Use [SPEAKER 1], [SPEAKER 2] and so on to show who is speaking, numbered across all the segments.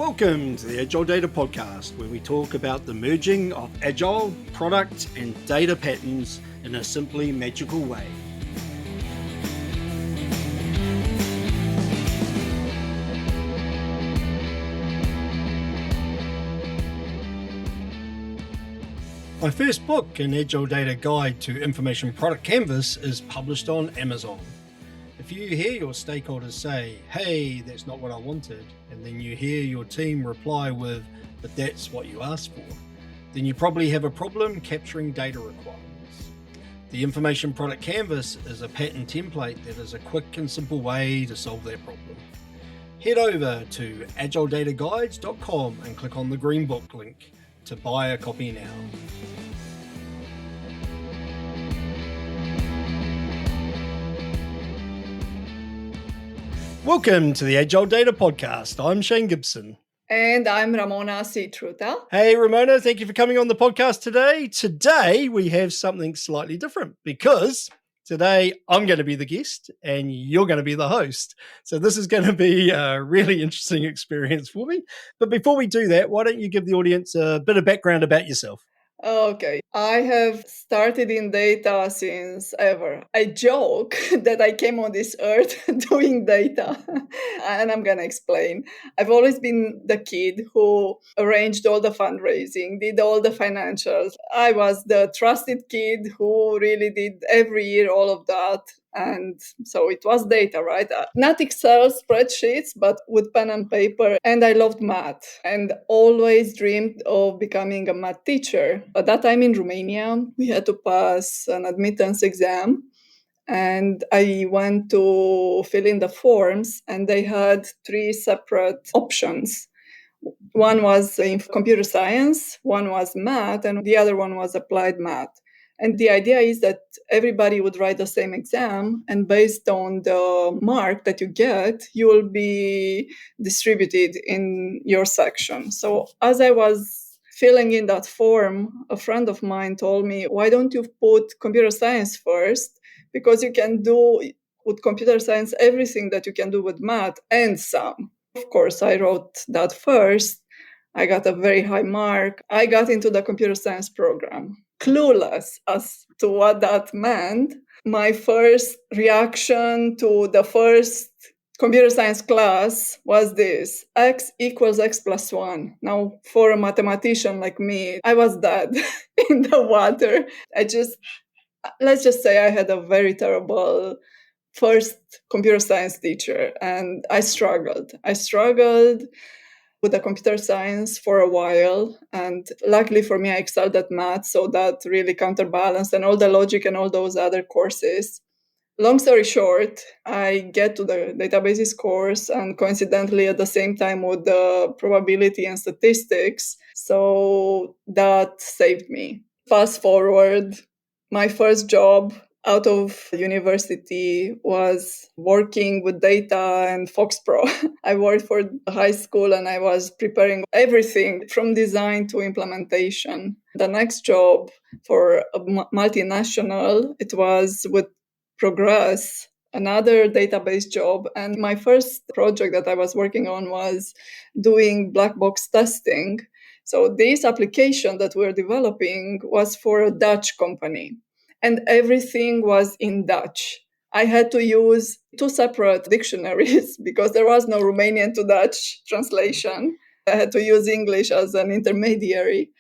[SPEAKER 1] Welcome to the Agile Data Podcast, where we talk about the merging of Agile, product, and data patterns in a simply magical way. My first book, An Agile Data Guide to Information Product Canvas, is published on Amazon. If you hear your stakeholders say, "Hey, that's not what I wanted," and then you hear your team reply with, "But that's what you asked for," then you probably have a problem capturing data requirements. The Information Product Canvas is a pattern template that is a quick and simple way to solve that problem. Head over to agiledataguides.com and click on the green book link to buy a copy now. Welcome to the Agile Data Podcast. I'm Shane Gibson.
[SPEAKER 2] And I'm Ramona C Truta.
[SPEAKER 1] Hey, Ramona, thank you for coming on the podcast today. Today, we have something slightly different because today I'm going to be the guest and you're going to be the host. So this is going to be a really interesting experience for me. But before we do that, why don't you give the audience a bit of background about yourself?
[SPEAKER 2] Okay, I have started in data since ever. I joke that I came on this earth doing data, and I'm going to explain. I've always been the kid who arranged all the fundraising, did all the financials. I was the trusted kid who really did every year all of that. And so it was data, right? Not Excel spreadsheets, but with pen and paper. And I loved math and always dreamed of becoming a math teacher. At that time in Romania, we had to pass an admittance exam. And I went to fill in the forms, and they had three separate options. One was in computer science, one was math, and the other one was applied math. And the idea is that everybody would write the same exam, and based on the mark that you get, you will be distributed in your section. So as I was filling in that form, a friend of mine told me, "Why don't you put computer science first? Because you can do with computer science everything that you can do with math and some." Of course, I wrote that first. I got a very high mark. I got into the computer science program, clueless as to what that meant. My first reaction to the first computer science class was this: x equals x plus 1. Now, for a mathematician like me, I was dead in the water. Let's just say I had a very terrible first computer science teacher, and I struggled. With the computer science for a while, and luckily for me, I excelled at math, so that really counterbalanced and all the logic and all those other courses. Long story short, I get to the databases course, and coincidentally at the same time with the probability and statistics, so that saved me. Fast forward, my first job out of university was working with data and Fox Pro. I worked for high school and I was preparing everything from design to implementation. The next job for a multinational, it was with Progress, another database job. And my first project that I was working on was doing black box testing. So this application that we're developing was for a Dutch company. And everything was in Dutch. I had to use two separate dictionaries because there was no Romanian to Dutch translation. I had to use English as an intermediary.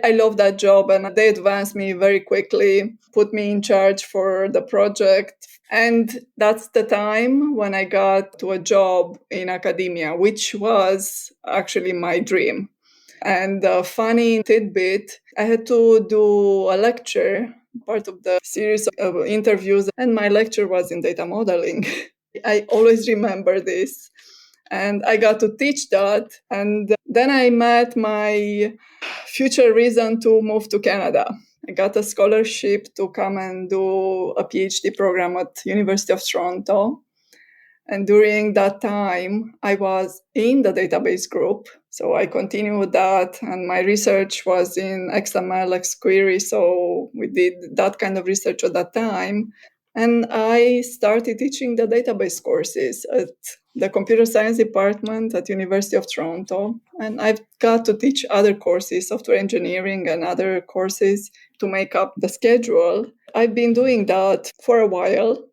[SPEAKER 2] I love that job, and they advanced me very quickly, put me in charge for the project. And that's the time when I got to a job in academia, which was actually my dream. And a funny tidbit, I had to do a lecture, part of the series of interviews, and my lecture was in data modeling. I always remember this. And I got to teach that. And then I met my future reason to move to Canada. I got a scholarship to come and do a PhD program at University of Toronto. And during that time, I was in the database group. So I continued with that. And my research was in XML, XQuery. So we did that kind of research at that time. And I started teaching the database courses at the computer science department at University of Toronto. And I've got to teach other courses, software engineering and other courses to make up the schedule. I've been doing that for a while.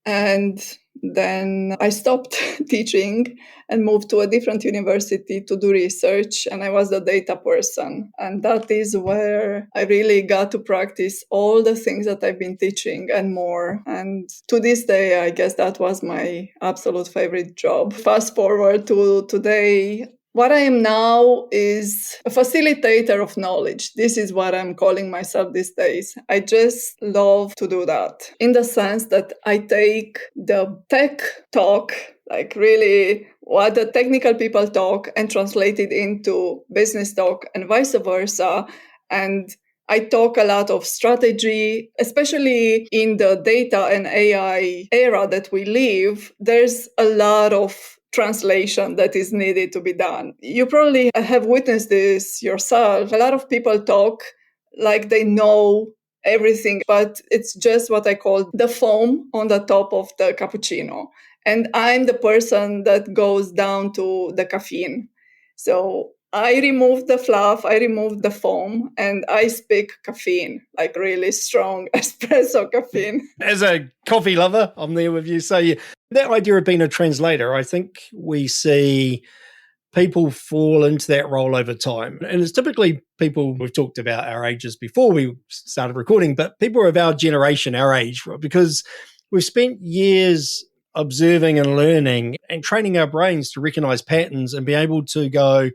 [SPEAKER 2] And then I stopped teaching and moved to a different university to do research. And I was the data person. And that is where I really got to practice all the things that I've been teaching and more. And to this day, I guess that was my absolute favorite job. Fast forward to today, what I am now is a facilitator of knowledge. This is what I'm calling myself these days. I just love to do that in the sense that I take the tech talk, like really what the technical people talk, and translate it into business talk and vice versa. And I talk a lot of strategy, especially in the data and AI era that we live. There's a lot of translation that is needed to be done. You probably have witnessed this yourself. A lot of people talk like they know everything, but it's just what I call the foam on the top of the cappuccino. And I'm the person that goes down to the caffeine. So I remove the fluff, I remove the foam, and I speak caffeine, like really strong espresso caffeine.
[SPEAKER 1] As a coffee lover, I'm there with you. So that idea of being a translator, I think we see people fall into that role over time. And it's typically people, we've talked about our ages before we started recording, but people of our generation, our age, because we've spent years observing and learning and training our brains to recognize patterns and be able to go,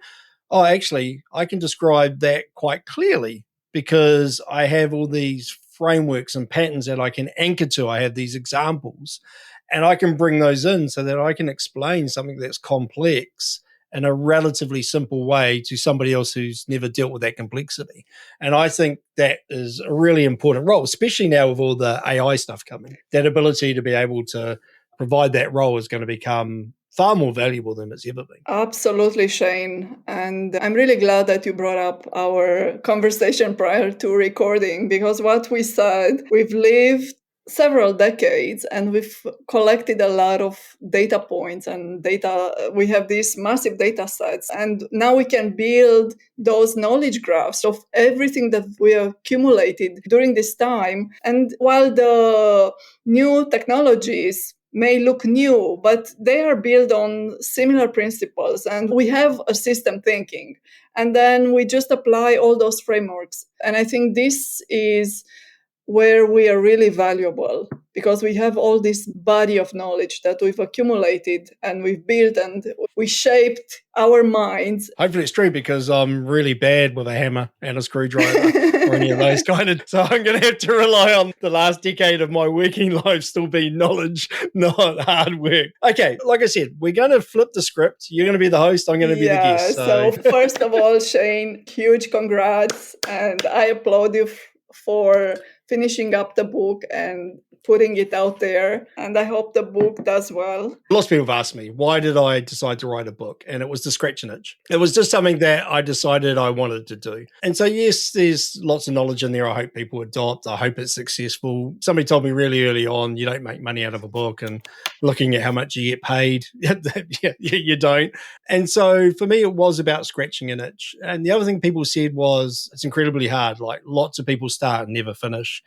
[SPEAKER 1] oh, actually, I can describe that quite clearly because I have all these frameworks and patterns that I can anchor to. I have these examples and I can bring those in so that I can explain something that's complex in a relatively simple way to somebody else who's never dealt with that complexity. And I think that is a really important role, especially now with all the AI stuff coming. That ability to be able to provide that role is going to become far more valuable than it's ever been.
[SPEAKER 2] Absolutely, Shane. And I'm really glad that you brought up our conversation prior to recording, because what we said, we've lived several decades and we've collected a lot of data points and data. We have these massive data sets, and now we can build those knowledge graphs of everything that we accumulated during this time. And while the new technologies may look new, but they are built on similar principles. And we have a system thinking. And then we just apply all those frameworks. And I think this is where we are really valuable, because we have all this body of knowledge that we've accumulated and we've built and we shaped our minds.
[SPEAKER 1] Hopefully it's true, because I'm really bad with a hammer and a screwdriver or any of those kind of. So I'm going to have to rely on the last decade of my working life still being knowledge, not hard work. Okay, like I said, we're going to flip the script. You're going to be the host. I'm going to be the guest.
[SPEAKER 2] So first of all, Shane, huge congrats. And I applaud you for finishing up the book and putting it out there. And I hope the book does well.
[SPEAKER 1] Lots of people have asked me, why did I decide to write a book? And it was to scratch an itch. It was just something that I decided I wanted to do. And so, yes, there's lots of knowledge in there. I hope people adopt. I hope it's successful. Somebody told me really early on, you don't make money out of a book, and looking at how much you get paid, you don't. And so for me, it was about scratching an itch. And the other thing people said was, it's incredibly hard. Like, lots of people start and never finish.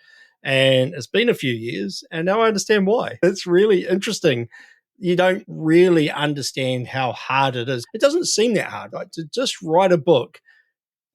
[SPEAKER 1] And it's been a few years, and now I understand why. It's really interesting. You don't really understand how hard it is. It doesn't seem that hard. Like, to just write a book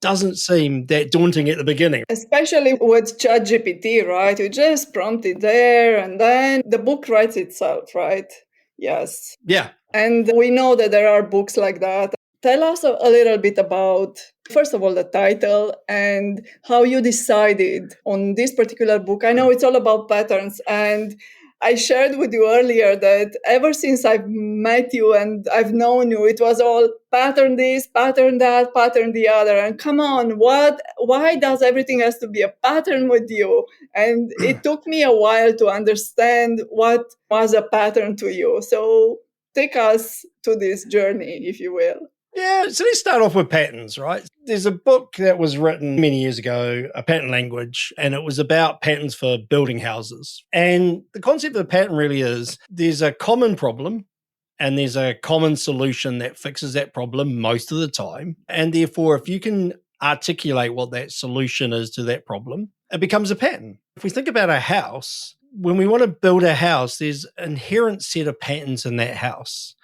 [SPEAKER 1] doesn't seem that daunting at the beginning.
[SPEAKER 2] Especially with ChatGPT, right? You just prompt it there and then the book writes itself, right? Yes.
[SPEAKER 1] Yeah.
[SPEAKER 2] And we know that there are books like that. Tell us a little bit about, first of all, the title and how you decided on this particular book. I know it's all about patterns, and I shared with you earlier that ever since I've met you and I've known you, it was all pattern this, pattern that, pattern the other. And come on, why does everything has to be a pattern with you? And it took me a while to understand what was a pattern to you. So take us to this journey, if you will.
[SPEAKER 1] Yeah, so let's start off with patterns, right? There's a book that was written many years ago, A Pattern Language, and it was about patterns for building houses. And the concept of a pattern really is there's a common problem and there's a common solution that fixes that problem most of the time. And therefore, if you can articulate what that solution is to that problem, it becomes a pattern. If we think about a house, when we want to build a house, there's an inherent set of patterns in that house.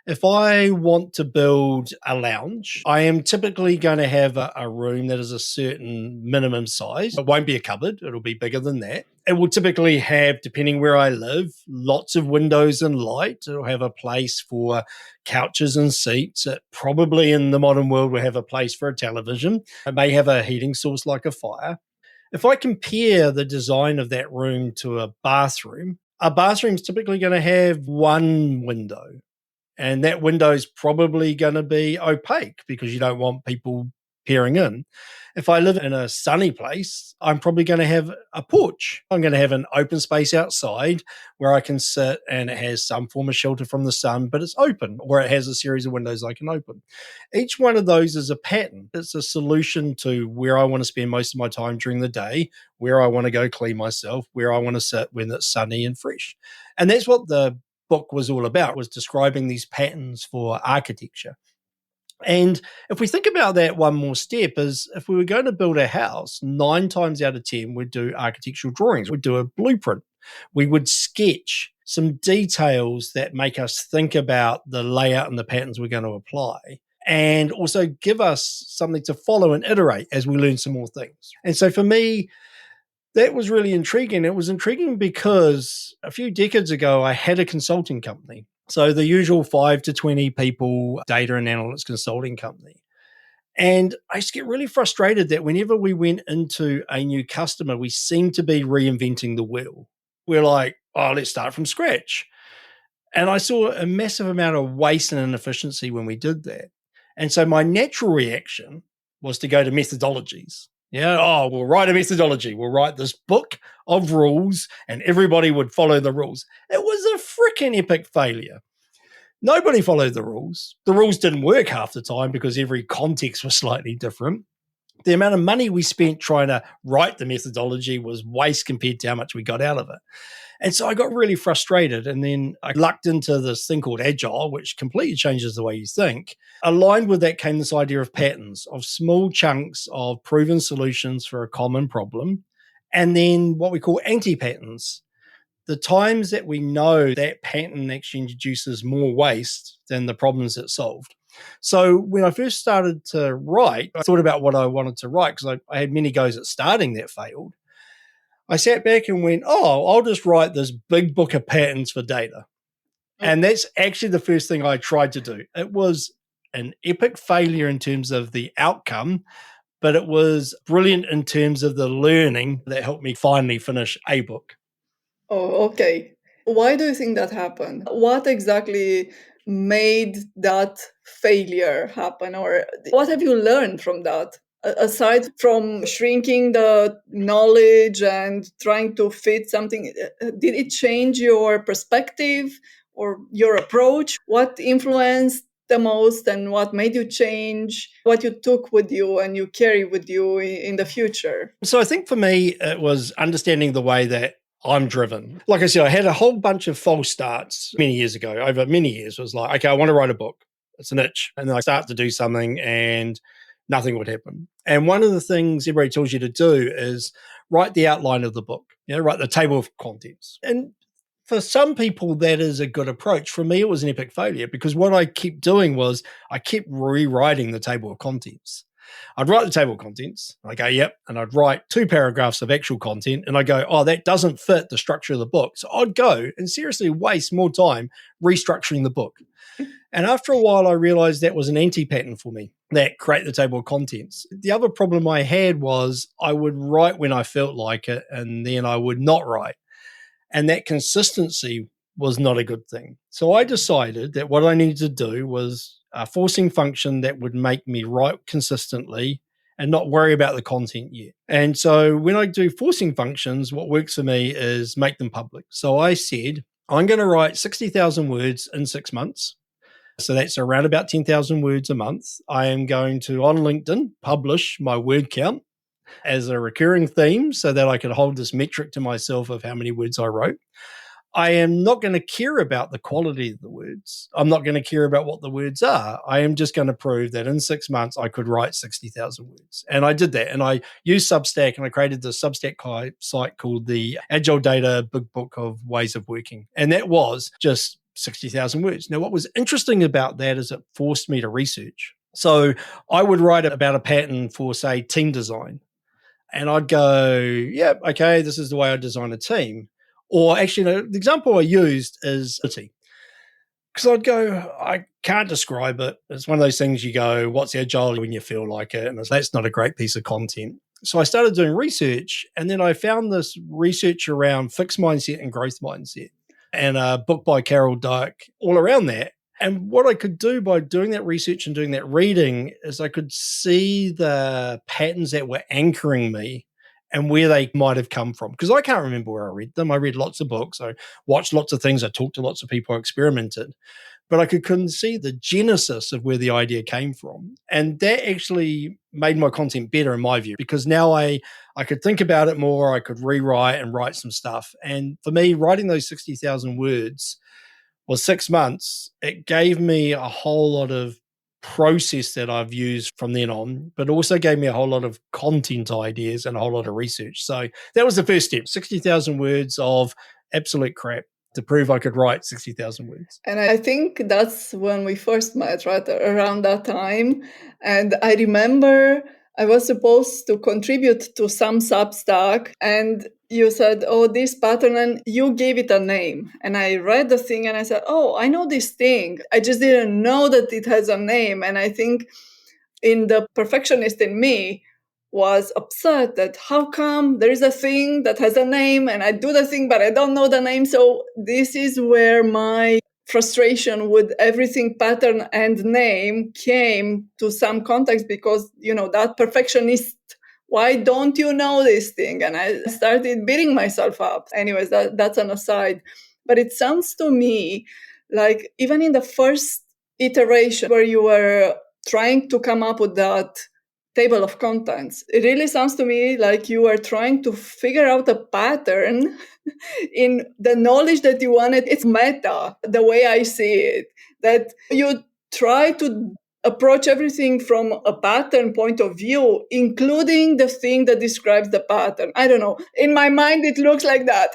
[SPEAKER 1] If I want to build a lounge, I am typically going to have a room that is a certain minimum size. It won't be a cupboard, it'll be bigger than that. It will typically have, depending where I live, lots of windows and light. It'll have a place for couches and seats. It probably in the modern world will have a place for a television. It may have a heating source like a fire. If I compare the design of that room to a bathroom's typically going to have one window. And that window is probably going to be opaque because you don't want people peering in. If I live in a sunny place, I'm probably going to have a porch. I'm going to have an open space outside where I can sit and it has some form of shelter from the sun, but it's open, or it has a series of windows I can open. Each one of those is a pattern. It's a solution to where I want to spend most of my time during the day, where I want to go clean myself, where I want to sit when it's sunny and fresh. And that's what the book was all about, was describing these patterns for architecture. And if we think about that one more step, is if we were going to build a house, 9 times out of 10, we'd do architectural drawings. We'd do a blueprint. We would sketch some details that make us think about the layout and the patterns we're going to apply, and also give us something to follow and iterate as we learn some more things. And so for me, that was really intriguing. It was intriguing because a few decades ago, I had a consulting company. So the usual 5 to 20 people data and analytics consulting company. And I just get really frustrated that whenever we went into a new customer, we seemed to be reinventing the wheel. We're like, oh, let's start from scratch. And I saw a massive amount of waste and inefficiency when we did that. And so my natural reaction was to go to methodologies. Yeah, oh, we'll write a methodology. We'll write this book of rules and everybody would follow the rules. It was a freaking epic failure. Nobody followed the rules. The rules didn't work half the time because every context was slightly different. The amount of money we spent trying to write the methodology was waste compared to how much we got out of it. And so I got really frustrated. And then I lucked into this thing called Agile, which completely changes the way you think. Aligned with that came this idea of patterns, of small chunks of proven solutions for a common problem. And then what we call anti-patterns. The times that we know that pattern actually introduces more waste than the problems it solved. So when I first started to write, I thought about what I wanted to write because I had many goes at starting that failed. I sat back and went, oh, I'll just write this big book of patterns for data. And that's actually the first thing I tried to do. It was an epic failure in terms of the outcome, but it was brilliant in terms of the learning that helped me finally finish a book.
[SPEAKER 2] Oh, okay. Why do you think that happened? What exactly made that failure happen? Or what have you learned from that? Aside from shrinking the knowledge and trying to fit something, did it change your perspective or your approach? What influenced the most and what made you change what you took with you and you carry with you in the future?
[SPEAKER 1] So I think for me, it was understanding the way that I'm driven. Like I said, I had a whole bunch of false starts many years ago. Over many years, it was like, okay, I want to write a book. It's an itch. And then I start to do something and nothing would happen. And one of the things everybody tells you to do is write the outline of the book, write the table of contents. And for some people, that is a good approach. For me, it was an epic failure because what I kept doing was I kept rewriting the table of contents. I'd write the table of contents. I go, yep. And I'd write 2 paragraphs of actual content. And I go, oh, that doesn't fit the structure of the book. So I'd go and seriously waste more time restructuring the book. And after a while, I realized that was an anti-pattern for me, that create the table of contents. The other problem I had was I would write when I felt like it, and then I would not write. And that consistency was not a good thing. So I decided that what I needed to do was a forcing function that would make me write consistently and not worry about the content yet. And so when I do forcing functions, what works for me is make them public. So I said, I'm going to write 60,000 words in 6 months. So that's around about 10,000 words a month. I am going to, on LinkedIn, publish my word count as a recurring theme so that I can hold this metric to myself of how many words I wrote. I am not going to care about the quality of the words. I'm not going to care about what the words are. I am just going to prove that in 6 months I could write 60,000 words. And I did that. And I used Substack, and I created the Substack site called the Agile Data Big Book of Ways of Working. And that was just 60,000 words. Now, what was interesting about that is it forced me to research. So I would write about a pattern for, say, team design. And I'd go, yeah, okay, this is the way I design a team. Or actually, the example I used is agility. Because I'd go, I can't describe it. It's one of those things you go, what's agile when you feel like it? And that's not a great piece of content. So I started doing research, and then I found this research around fixed mindset and growth mindset, and a book by Carol Dweck all around that. And what I could do by doing that research and doing that reading is I could see the patterns that were anchoring me and where they might have come from. Because I can't remember where I read them. I read lots of books. I watched lots of things. I talked to lots of people. I experimented. But I couldn't see the genesis of where the idea came from. And that actually made my content better in my view, because now I could think about it more. I could rewrite and write some stuff. And for me, writing those 60,000 words was 6 months. It gave me a whole lot of process that I've used from then on, but also gave me a whole lot of content ideas and a whole lot of research. So that was the first step, 60,000 words of absolute crap to prove I could write 60,000 words.
[SPEAKER 2] And I think that's when we first met, right? Around that time. And I remember I was supposed to contribute to some Substack, and you said, oh, this pattern, and you gave it a name. And I read the thing and I said, oh, I know this thing. I just didn't know that it has a name. And I think in the perfectionist in me was upset that how come there is a thing that has a name and I do the thing, but I don't know the name. So this is where my frustration with everything pattern and name came to some context, because, that perfectionist, why don't you know this thing? And I started beating myself up. Anyways, that's an aside. But it sounds to me like even in the first iteration where you were trying to come up with that table of contents, it really sounds to me like you are trying to figure out a pattern in the knowledge that you wanted. It's meta, the way I see it, that you try to approach everything from a pattern point of view, including the thing that describes the pattern. I don't know. In my mind, it looks like that.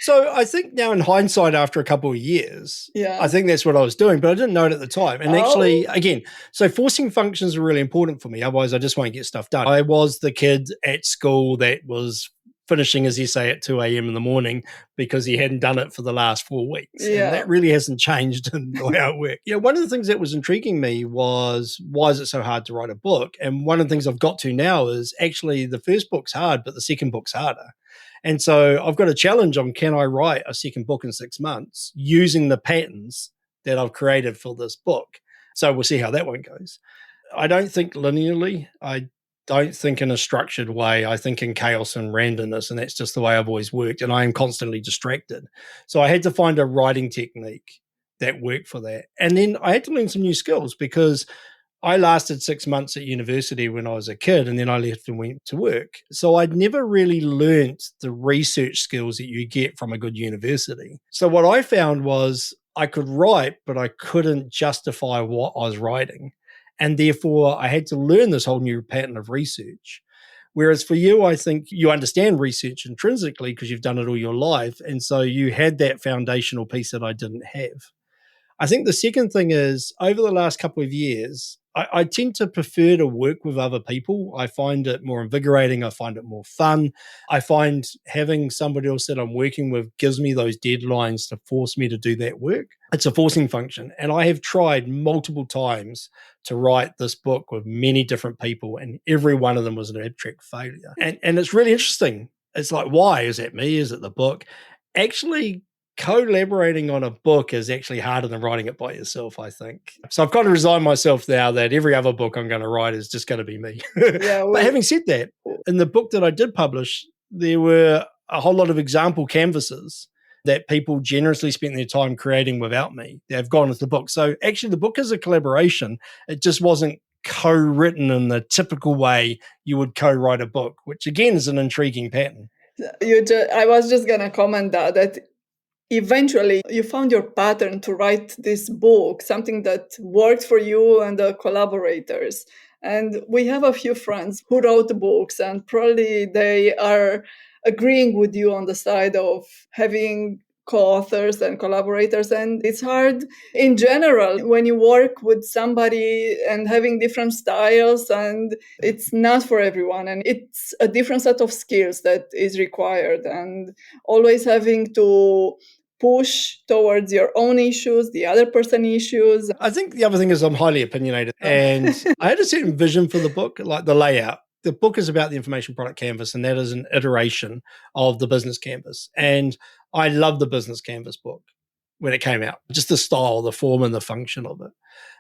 [SPEAKER 1] So I think now in hindsight, after a couple of years,
[SPEAKER 2] Yeah.
[SPEAKER 1] I think that's what I was doing, but I didn't know it at the time. And actually, again, so forcing functions are really important for me. Otherwise, I just won't get stuff done. I was the kid at school that was finishing his essay at 2 a.m. in the morning because he hadn't done it for the last 4 weeks.
[SPEAKER 2] Yeah.
[SPEAKER 1] And that really hasn't changed in the way I work. One of the things that was intriguing me was, why is it so hard to write a book? And one of the things I've got to now is actually the first book's hard, but the second book's harder. And so I've got a challenge on, can I write a second book in 6 months using the patterns that I've created for this book? So we'll see how that one goes. I don't think linearly. I don't think in a structured way. I think in chaos and randomness, and that's just the way I've always worked, and I am constantly distracted. So I had to find a writing technique that worked for that. And then I had to learn some new skills, because I lasted 6 months at university when I was a kid, and then I left and went to work. So I'd never really learnt the research skills that you get from a good university. So what I found was I could write, but I couldn't justify what I was writing. And therefore, I had to learn this whole new pattern of research. Whereas for you, I think you understand research intrinsically because you've done it all your life. And so you had that foundational piece that I didn't have. I think the second thing is, over the last couple of years, I tend to prefer to work with other people. I find it more invigorating. I find it more fun. I find having somebody else that I'm working with gives me those deadlines to force me to do that work. It's a forcing function. And I have tried multiple times to write this book with many different people, and every one of them was an abject failure. And it's really interesting. It's like, why? Is it me? Is it the book? Actually, collaborating on a book is actually harder than writing it by yourself, I think. So I've got to resign myself now that every other book I'm going to write is just going to be me. But having said that, in the book that I did publish, there were a whole lot of example canvases that people generously spent their time creating without me. They've gone into the book. So actually the book is a collaboration. It just wasn't co-written in the typical way you would co-write a book, which again is an intriguing pattern.
[SPEAKER 2] I was just going to comment that eventually you found your pattern to write this book, something that worked for you and the collaborators. And we have a few friends who wrote books, and probably they are agreeing with you on the side of having co-authors and collaborators. And it's hard in general when you work with somebody and having different styles, and it's not for everyone, and it's a different set of skills that is required, and always having to push towards your own issues, the other person's issues.
[SPEAKER 1] I think the other thing is I'm highly opinionated, and I had a certain vision for the book, like the layout. The book is about the information product canvas, and that is an iteration of the business canvas. And I love the business canvas book when it came out, just the style, the form, and the function of it.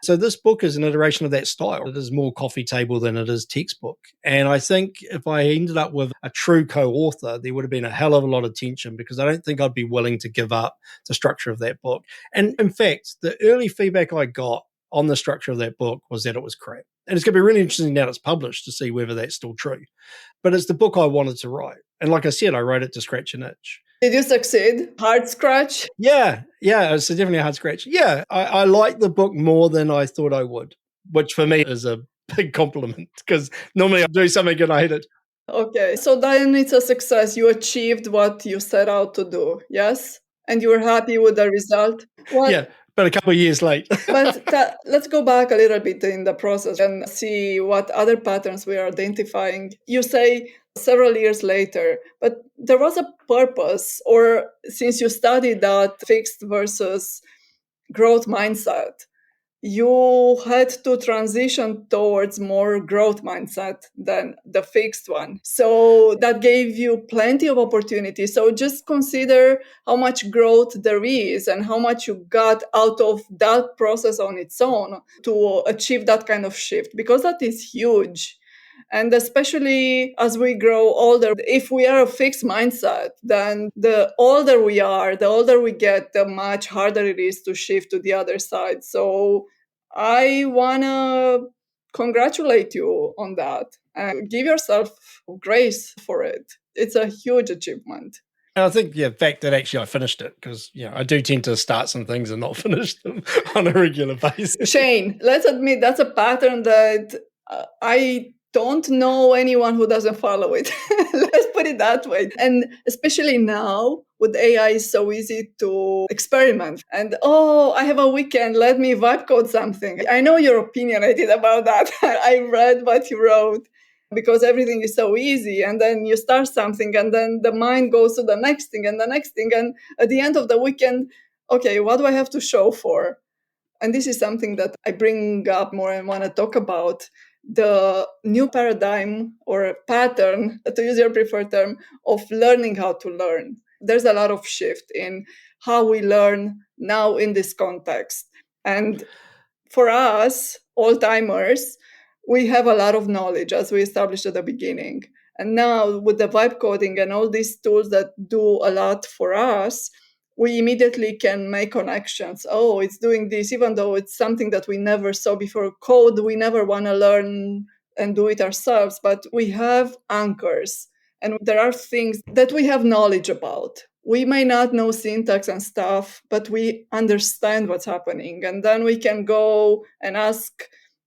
[SPEAKER 1] So this book is an iteration of that style. It is more coffee table than it is textbook. And I think if I ended up with a true co-author, there would have been a hell of a lot of tension, because I don't think I'd be willing to give up the structure of that book. And in fact, the early feedback I got on the structure of that book was that it was crap. And it's going to be really interesting now it's published to see whether that's still true. But it's the book I wanted to write. And like I said, I wrote it to scratch an itch.
[SPEAKER 2] Did you succeed? Hard scratch?
[SPEAKER 1] Yeah, it's definitely a hard scratch. Yeah, I like the book more than I thought I would, which for me is a big compliment, because normally I do something and I hate it.
[SPEAKER 2] Okay, so then it's a success. You achieved what you set out to do, yes? And you were happy with the result?
[SPEAKER 1] Yeah, but a couple of years late.
[SPEAKER 2] But let's go back a little bit in the process and see what other patterns we are identifying. You say several years later, but there was a purpose, or since you studied that fixed versus growth mindset, you had to transition towards more growth mindset than the fixed one. So that gave you plenty of opportunities. So just consider how much growth there is and how much you got out of that process on its own to achieve that kind of shift, because that is huge. And especially as we grow older, if we are a fixed mindset, then the older we are, the older we get, the much harder it is to shift to the other side. So I want to congratulate you on that and give yourself grace for it. It's a huge achievement.
[SPEAKER 1] And I think, the fact that actually I finished it, because, I do tend to start some things and not finish them on a regular basis.
[SPEAKER 2] Shane, let's admit that's a pattern that I don't know anyone who doesn't follow it. Let's put it that way. And especially now with AI, it's so easy to experiment. And I have a weekend, let me vibe code something. I know you're opinionated about that. I read what you wrote, because everything is so easy. And then you start something, and then the mind goes to the next thing and the next thing. And at the end of the weekend, okay, what do I have to show for? And this is something that I bring up more and want to talk about, the new paradigm or pattern, to use your preferred term, of learning how to learn. There's a lot of shift in how we learn now in this context. And for us, old-timers, we have a lot of knowledge, as we established at the beginning. And now with the vibe coding and all these tools that do a lot for us, we immediately can make connections. Oh, it's doing this, even though it's something that we never saw before. Code, we never want to learn and do it ourselves, but we have anchors. And there are things that we have knowledge about. We may not know syntax and stuff, but we understand what's happening. And then we can go and ask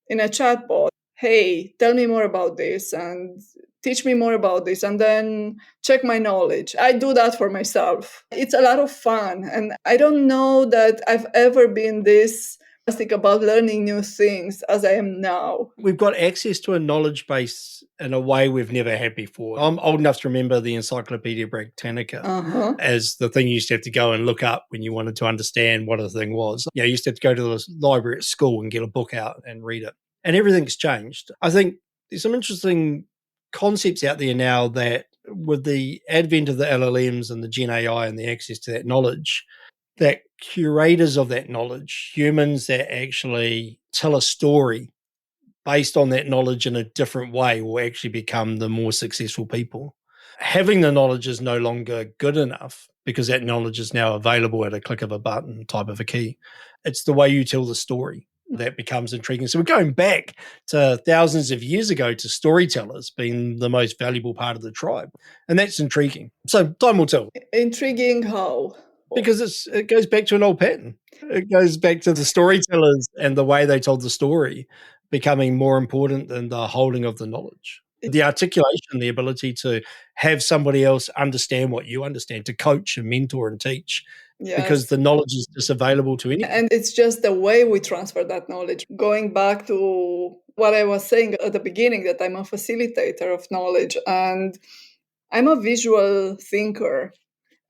[SPEAKER 2] in a chatbot, hey, tell me more about this and teach me more about this, and then check my knowledge. I do that for myself. It's a lot of fun. And I don't know that I've ever been this enthusiastic about learning new things as I am now.
[SPEAKER 1] We've got access to a knowledge base in a way we've never had before. I'm old enough to remember the Encyclopedia Britannica as the thing you used to have to go and look up when you wanted to understand what a thing was. You used to have to go to the library at school and get a book out and read it. And everything's changed. I think there's some interesting concepts out there now that with the advent of the LLMs and the GenAI and the access to that knowledge, that curators of that knowledge, humans that actually tell a story based on that knowledge in a different way, will actually become the more successful people. Having the knowledge is no longer good enough, because that knowledge is now available at a click of a button, type of a key. It's the way you tell the story that becomes intriguing. So we're going back to thousands of years ago to storytellers being the most valuable part of the tribe. And that's intriguing. So time will tell.
[SPEAKER 2] Intriguing how?
[SPEAKER 1] Because it goes back to an old pattern. It goes back to the storytellers and the way they told the story becoming more important than the holding of the knowledge. The articulation, the ability to have somebody else understand what you understand, to coach and mentor and teach, because the knowledge is just available to anyone.
[SPEAKER 2] And it's just the way we transfer that knowledge. Going back to what I was saying at the beginning, that I'm a facilitator of knowledge and I'm a visual thinker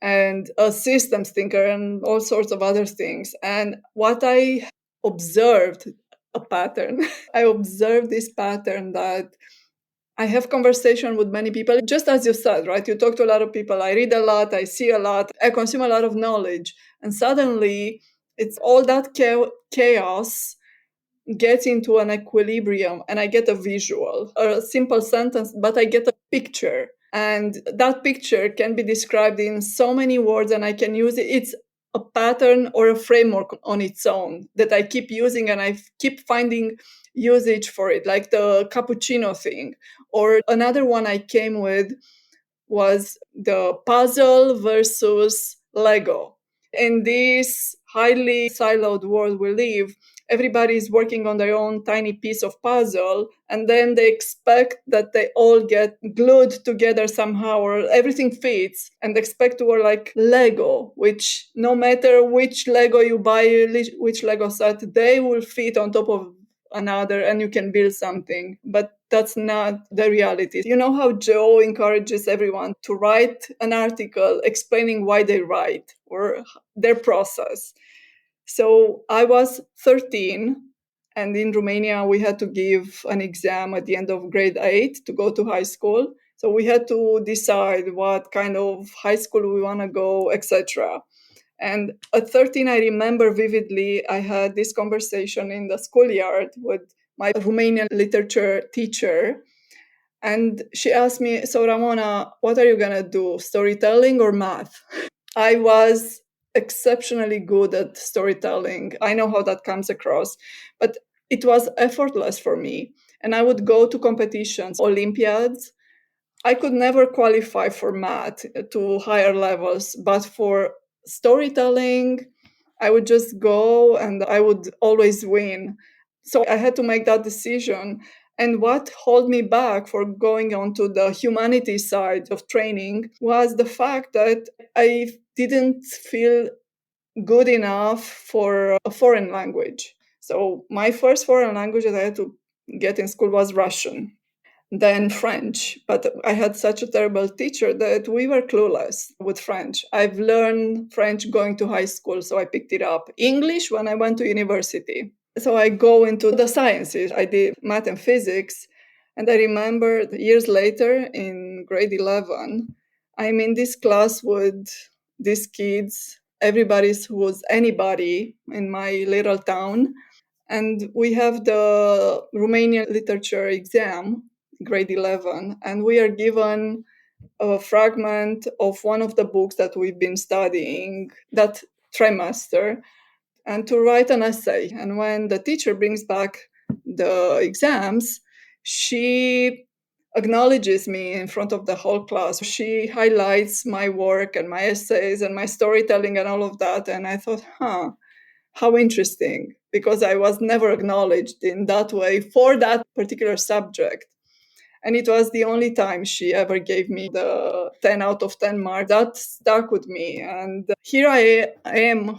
[SPEAKER 2] and a systems thinker and all sorts of other things. And what I observed, a pattern, I observed this pattern that I have conversation with many people, just as you said, right? You talk to a lot of people. I read a lot, I see a lot, I consume a lot of knowledge. And suddenly it's all that chaos gets into an equilibrium and I get a visual, a simple sentence, but I get a picture. And that picture can be described in so many words and I can use it. It's a pattern or a framework on its own that I keep using and I keep finding usage for it, like the cappuccino thing. Or another one I came with was the puzzle versus Lego. In this highly siloed world we live, everybody is working on their own tiny piece of puzzle, and then they expect that they all get glued together somehow or everything fits, and expect to work like Lego, which no matter which Lego you buy, which Lego set, they will fit on top of another and you can build something. But that's not the reality. You know how Joe encourages everyone to write an article explaining why they write or their process. So I was 13, and in Romania, we had to give an exam at the end of grade 8 to go to high school. So we had to decide what kind of high school we want to go, etc. And at 13, I remember vividly, I had this conversation in the schoolyard with my Romanian literature teacher. And she asked me, so Ramona, what are you going to do, storytelling or math? I was exceptionally good at storytelling. I know how that comes across, but it was effortless for me. And I would go to competitions, Olympiads. I could never qualify for math to higher levels, but for storytelling, I would just go and I would always win. So I had to make that decision. And what held me back for going on to the humanities side of training was the fact that I didn't feel good enough for a foreign language. So my first foreign language that I had to get in school was Russian, then French. But I had such a terrible teacher that we were clueless with French. I've learned French going to high school, so I picked it up. English when I went to university. So I go into the sciences. I did math and physics. And I remember years later in grade 11, I'm in this class with these kids. Everybody who's anybody in my little town. And we have the Romanian literature exam, grade 11, and we are given a fragment of one of the books that we've been studying that trimester and to write an essay. And when the teacher brings back the exams, she acknowledges me in front of the whole class. She highlights my work and my essays and my storytelling and all of that. And I thought, how interesting, because I was never acknowledged in that way for that particular subject. And it was the only time she ever gave me the 10 out of 10 mark. That stuck with me. And here I am,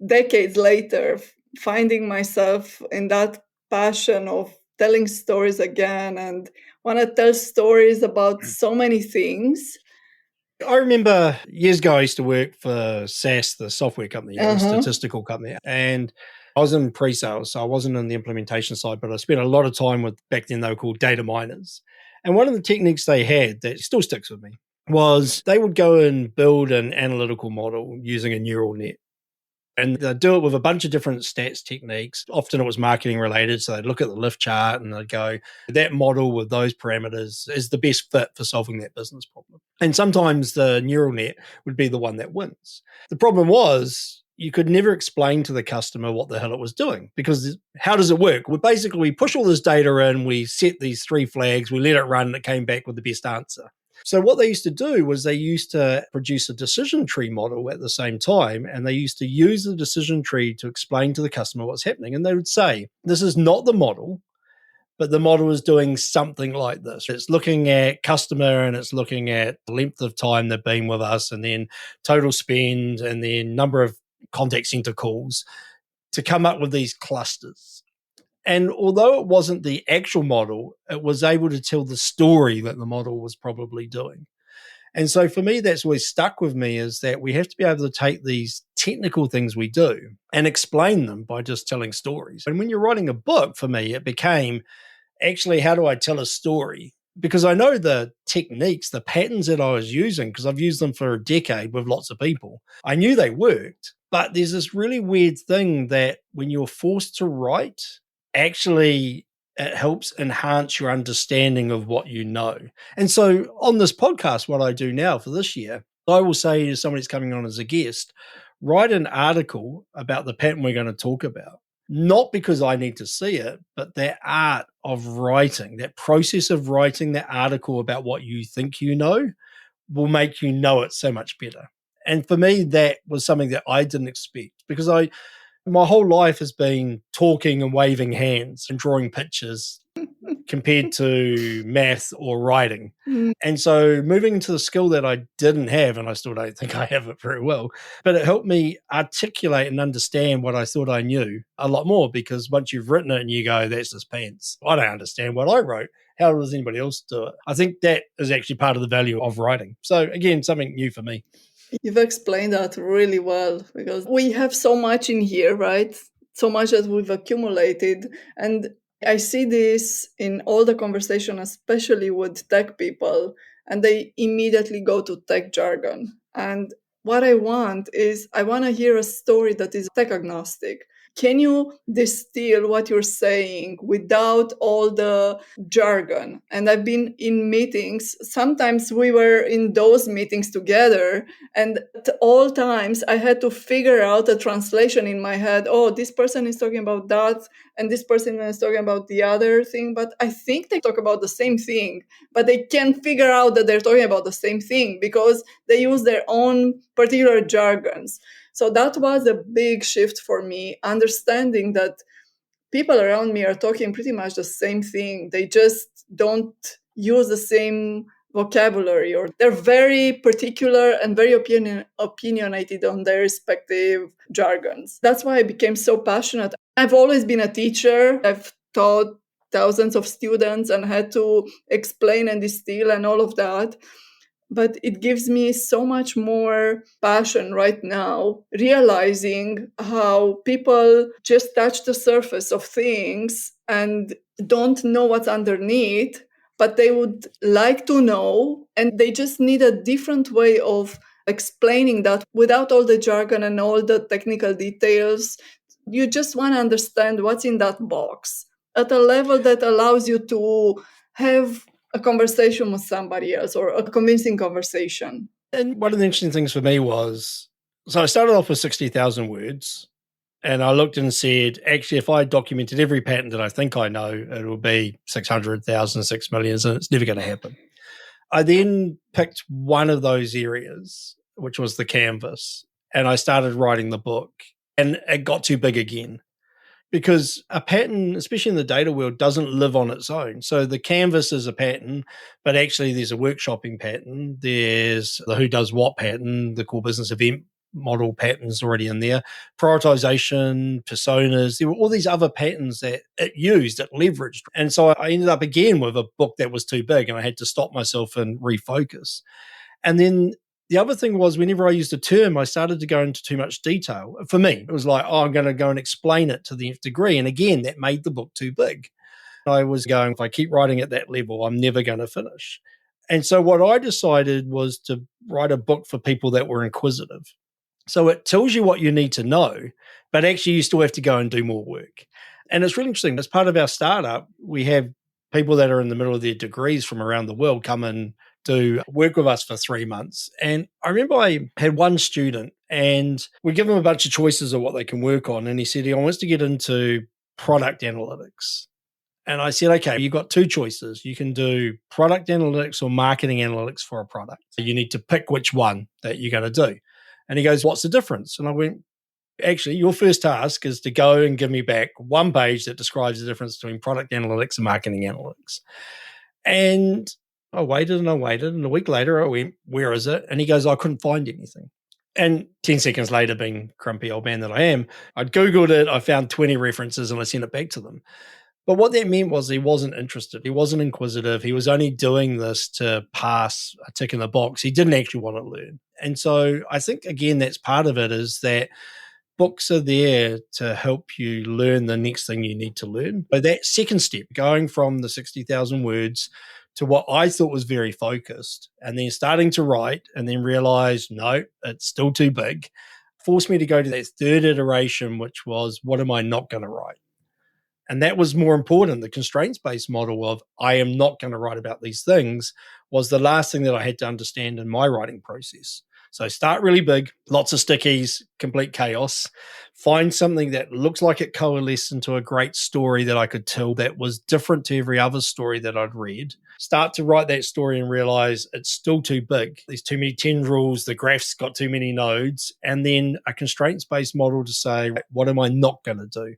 [SPEAKER 2] decades later, finding myself in that passion of telling stories again and want to tell stories about so many things.
[SPEAKER 1] I remember years ago, I used to work for SAS, the software company, the statistical company, and I was in pre-sales, so I wasn't in the implementation side, but I spent a lot of time with, back then they were called data miners. And one of the techniques they had that still sticks with me was they would go and build an analytical model using a neural net. And they'd do it with a bunch of different stats techniques. Often it was marketing related. So they'd look at the lift chart and they'd go, that model with those parameters is the best fit for solving that business problem. And sometimes the neural net would be the one that wins. The problem was you could never explain to the customer what the hell it was doing, because how does it work? We push all this data in, we set these 3 flags, we let it run, and it came back with the best answer. So what they used to do was they used to produce a decision tree model at the same time, and they used to use the decision tree to explain to the customer what's happening. And they would say, this is not the model, but the model is doing something like this. It's looking at customer and it's looking at the length of time they've been with us, and then total spend, and then number of contact center calls, to come up with these clusters. And although it wasn't the actual model, it was able to tell the story that the model was probably doing. And so for me, that's always stuck with me, is that we have to be able to take these technical things we do and explain them by just telling stories. And when you're writing a book, for me, it became actually, how do I tell a story? Because I know the techniques, the patterns that I was using, because I've used them for a decade with lots of people. I knew they worked, but there's this really weird thing that when you're forced to write, actually it helps enhance your understanding of what you know. And so on this podcast, what I do now for this year, I will say to somebody who's coming on as a guest, write an article about the pattern we're going to talk about. Not because I need to see it, but that art of writing, that process of writing that article about what you think you know, will make you know it so much better. And for me, that was something that I didn't expect, because my whole life has been talking and waving hands and drawing pictures compared to math or writing. And so moving into the skill that I didn't have, and I still don't think I have it very well, but it helped me articulate and understand what I thought I knew a lot more, because once you've written it and you go, that's just pants, I don't understand what I wrote. How does anybody else do it? I think that is actually part of the value of writing. So again, something new for me.
[SPEAKER 2] You've explained that really well, because we have so much in here, right? So much that we've accumulated. And I see this in all the conversation, especially with tech people, and they immediately go to tech jargon. And what I want to hear a story that is tech agnostic. Can you distill what you're saying without all the jargon? And I've been in meetings. Sometimes we were in those meetings together, and at all times I had to figure out a translation in my head. Oh, this person is talking about that, and this person is talking about the other thing. But I think they talk about the same thing, but they can't figure out that they're talking about the same thing because they use their own particular jargons. So that was a big shift for me, understanding that people around me are talking pretty much the same thing. They just don't use the same vocabulary, or they're very particular and very opinionated on their respective jargons. That's why I became so passionate. I've always been a teacher. I've taught thousands of students and had to explain and distill and all of that. But it gives me so much more passion right now, realizing how people just touch the surface of things and don't know what's underneath, but they would like to know, and they just need a different way of explaining that without all the jargon and all the technical details. You just want to understand what's in that box at a level that allows you to have a conversation with somebody else, or a convincing conversation.
[SPEAKER 1] And one of the interesting things for me was, so I started off with 60,000 words, and I looked and said, actually, if I documented every patent that I think I know, it will be 600,000, 6 million, and it's never going to happen. I then picked one of those areas, which was the canvas, and I started writing the book, and it got too big again. Because a pattern, especially in the data world, doesn't live on its own. So the canvas is a pattern, but actually there's a workshopping pattern. There's the who does what pattern, the core business event model patterns already in there, prioritization, personas. There were all these other patterns that it used, it leveraged. And so I ended up again with a book that was too big, and I had to stop myself and refocus. And then the other thing was, whenever I used a term, I started to go into too much detail. For me, it was like, oh, I'm going to go and explain it to the nth degree. And again, that made the book too big. I was going, if I keep writing at that level, I'm never going to finish. And so what I decided was to write a book for people that were inquisitive. So it tells you what you need to know, but actually you still have to go and do more work. And it's really interesting. As part of our startup, we have people that are in the middle of their degrees from around the world come and do work with us for 3 months. And I remember I had one student and we give him a bunch of choices of what they can work on. And he said he wants to get into product analytics. And I said, okay, you've got two choices. You can do product analytics or marketing analytics for a product. So you need to pick which one that you're going to do. And he goes, what's the difference? And I went, actually, your first task is to go and give me back one page that describes the difference between product analytics and marketing analytics. And I waited. And a week later, I went, where is it? And he goes, I couldn't find anything. And 10 seconds later, being grumpy old man that I am, I'd Googled it. I found 20 references and I sent it back to them. But what that meant was he wasn't interested. He wasn't inquisitive. He was only doing this to pass a tick in the box. He didn't actually want to learn. And so I think, again, that's part of it, is that books are there to help you learn the next thing you need to learn. But that second step, going from the 60,000 words to what I thought was very focused, and then starting to write and then realize, no, it's still too big, forced me to go to that third iteration, which was, what am I not going to write? And that was more important. The constraints-based model of I am not going to write about these things was the last thing that I had to understand in my writing process. So start really big, lots of stickies, complete chaos. Find something that looks like it coalesced into a great story that I could tell that was different to every other story that I'd read. Start to write that story and realize it's still too big. There's too many tendrils, the graph's got too many nodes, and then a constraints-based model to say, what am I not going to do?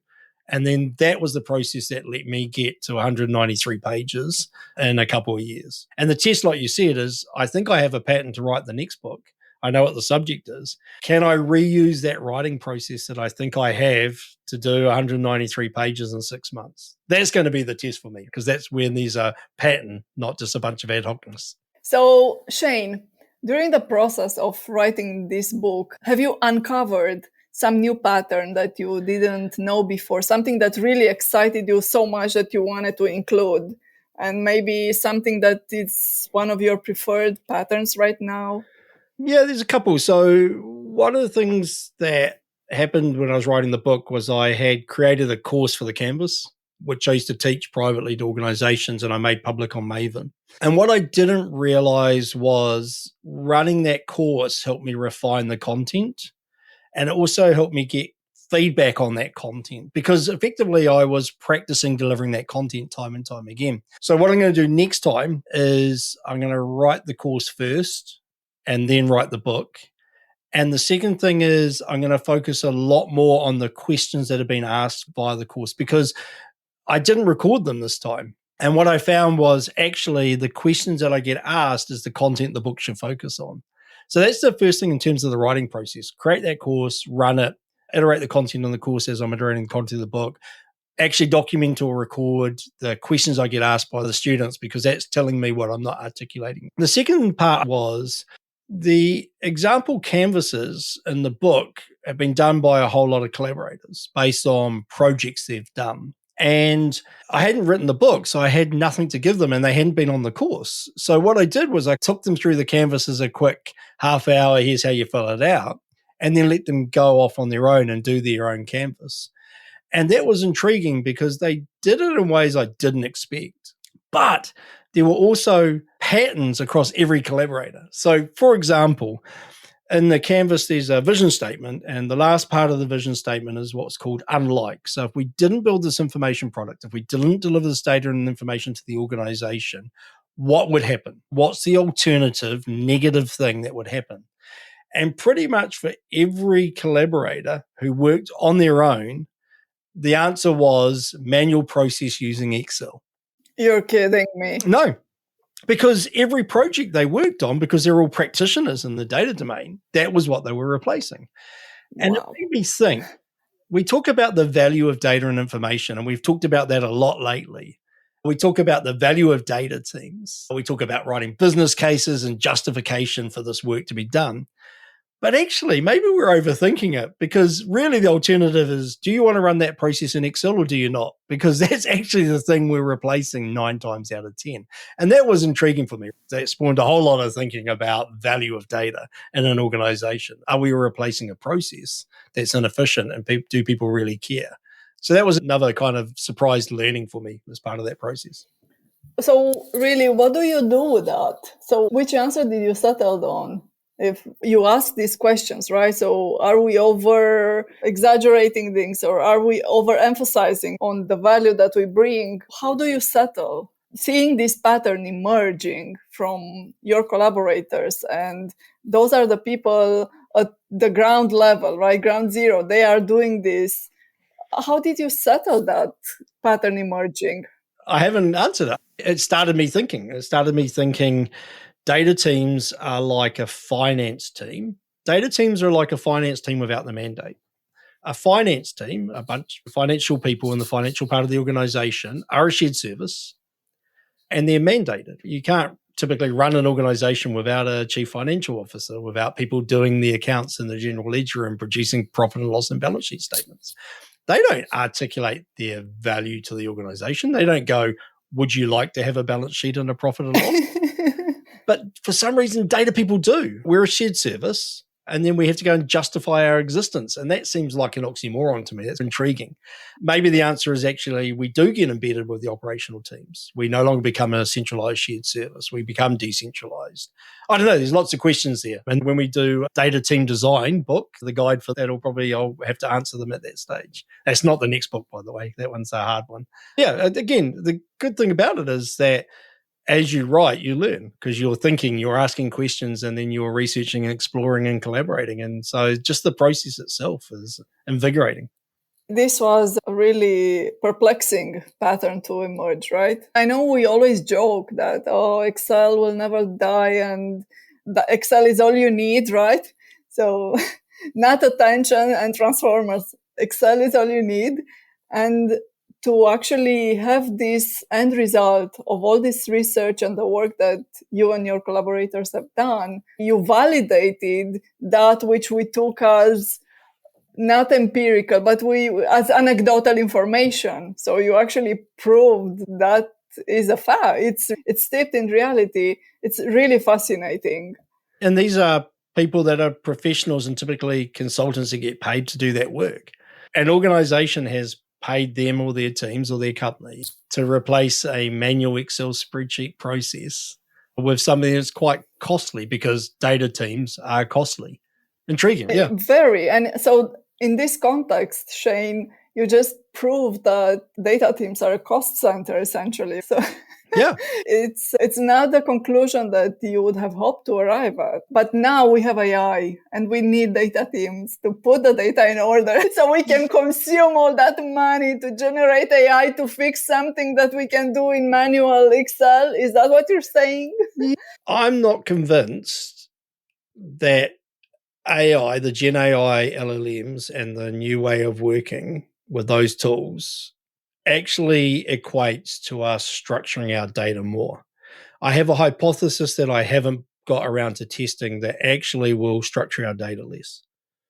[SPEAKER 1] And then that was the process that let me get to 193 pages in a couple of years. And the test, like you said, is I think I have a pattern to write the next book. I know what the subject is. Can I reuse that writing process that I think I have to do 193 pages in 6 months? That's going to be the test for me, because that's when there's a pattern, not just a bunch of ad hocness.
[SPEAKER 2] So, Shane, during the process of writing this book, have you uncovered some new pattern that you didn't know before, something that really excited you so much that you wanted to include, and maybe something that is one of your preferred patterns right now?
[SPEAKER 1] Yeah, there's a couple. So one of the things that happened when I was writing the book was I had created a course for the Canvas, which I used to teach privately to organizations, and I made public on Maven. And what I didn't realize was running that course helped me refine the content. And it also helped me get feedback on that content, because effectively I was practicing delivering that content time and time again. So what I'm going to do next time is I'm going to write the course first and then write the book. And the second thing is I'm going to focus a lot more on the questions that have been asked via the course, because I didn't record them this time. And what I found was actually the questions that I get asked is the content the book should focus on. So that's the first thing in terms of the writing process. Create that course, run it, iterate the content on the course as I'm iterating the content of the book, actually document or record the questions I get asked by the students, because that's telling me what I'm not articulating. The second part was the example canvases in the book have been done by a whole lot of collaborators based on projects they've done. And I hadn't written the book, so I had nothing to give them, and they hadn't been on the course. So what I did was I took them through the canvas as a quick half hour, here's how you fill it out, and then let them go off on their own and do their own canvas. And that was intriguing because they did it in ways I didn't expect. But there were also patterns across every collaborator. So, for example, in the canvas, there's a vision statement, and the last part of the vision statement is what's called unlike. So if we didn't build this information product, if we didn't deliver this data and information to the organization, what would happen? What's the alternative negative thing that would happen? And pretty much for every collaborator who worked on their own, the answer was manual process using Excel.
[SPEAKER 2] You're kidding me.
[SPEAKER 1] No. Because every project they worked on, because they're all practitioners in the data domain, that was what they were replacing. And it made me think, we talk about the value of data and information, and we've talked about that a lot lately. We talk about the value of data teams. We talk about writing business cases and justification for this work to be done. But actually, maybe we're overthinking it, because really the alternative is, do you want to run that process in Excel or do you not? Because that's actually the thing we're replacing 9 times out of 10. And that was intriguing for me. That spawned a whole lot of thinking about value of data in an organization. Are we replacing a process that's inefficient, and do people really care? So that was another kind of surprise learning for me as part of that process.
[SPEAKER 2] So really, what do you do with that? So which answer did you settle on? If you ask these questions, right? So are we over exaggerating things, or are we overemphasizing on the value that we bring? How do you settle? Seeing this pattern emerging from your collaborators, and those are the people at the ground level, right? Ground zero, they are doing this. How did you settle that pattern emerging?
[SPEAKER 1] I haven't answered it. It started me thinking data teams are like a finance team. Data teams are like a finance team without the mandate. A finance team, a bunch of financial people in the financial part of the organization, are a shared service, and they're mandated. You can't typically run an organization without a chief financial officer, without people doing the accounts in the general ledger and producing profit and loss and balance sheet statements. They don't articulate their value to the organization. They don't go, would you like to have a balance sheet and a profit and loss? But for some reason, data people do. We're a shared service, and then we have to go and justify our existence. And that seems like an oxymoron to me. That's intriguing. Maybe the answer is actually we do get embedded with the operational teams. We no longer become a centralized shared service. We become decentralized. I don't know. There's lots of questions there. And when we do data team design book, the guide for that, I'll have to answer them at that stage. That's not the next book, by the way. That one's a hard one. Yeah, again, the good thing about it is that as you write, you learn, because you're thinking, you're asking questions, and then you're researching and exploring and collaborating. And so just the process itself is invigorating.
[SPEAKER 2] This was a really perplexing pattern to emerge, right? I know we always joke that, oh, Excel will never die and the Excel is all you need, right? So not attention and transformers. Excel is all you need. And to actually have this end result of all this research and the work that you and your collaborators have done, you validated that which we took as not empirical, but as anecdotal information. So you actually proved that is a fact. It's steeped in reality. It's really fascinating.
[SPEAKER 1] And these are people that are professionals and typically consultants that get paid to do that work. An organization has paid them or their teams or their company to replace a manual Excel spreadsheet process with something that's quite costly, because data teams are costly. Intriguing, yeah.
[SPEAKER 2] Very. And so in this context, Shane, you just proved that data teams are a cost center, essentially. So
[SPEAKER 1] yeah,
[SPEAKER 2] it's not the conclusion that you would have hoped to arrive at. But now we have AI, and we need data teams to put the data in order so we can consume all that money to generate AI to fix something that we can do in manual Excel. Is that what you're saying?
[SPEAKER 1] I'm not convinced that AI, the GenAI LLMs, and the new way of working with those tools actually equates to us structuring our data more. I have a hypothesis that I haven't got around to testing that actually will structure our data less.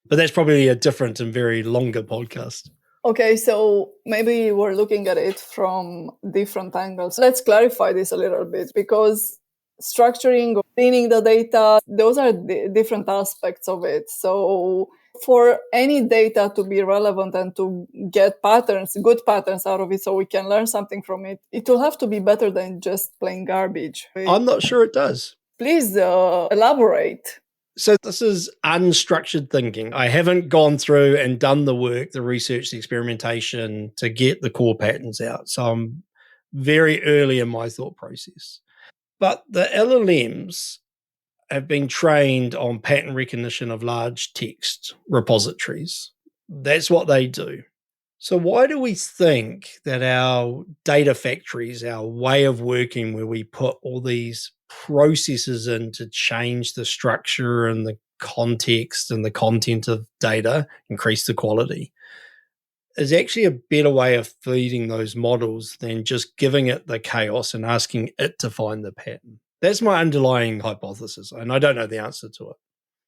[SPEAKER 1] But that's probably a different and very longer podcast.
[SPEAKER 2] Okay, so maybe we're looking at it from different angles. Let's clarify this a little bit, because structuring or cleaning the data, those are different aspects of it. So for any data to be relevant and to get patterns, good patterns out of it, so we can learn something from it, it will have to be better than just plain garbage.
[SPEAKER 1] I'm not sure it does.
[SPEAKER 2] Please elaborate.
[SPEAKER 1] So this is unstructured thinking. I haven't gone through and done the work, the research, the experimentation to get the core patterns out. So I'm very early in my thought process. But the LLMs have been trained on pattern recognition of large text repositories. That's what they do. So why do we think that our data factories, our way of working, where we put all these processes in to change the structure and the context and the content of data, increase the quality, is actually a better way of feeding those models than just giving it the chaos and asking it to find the pattern? That's my underlying hypothesis, and I don't know the answer to it.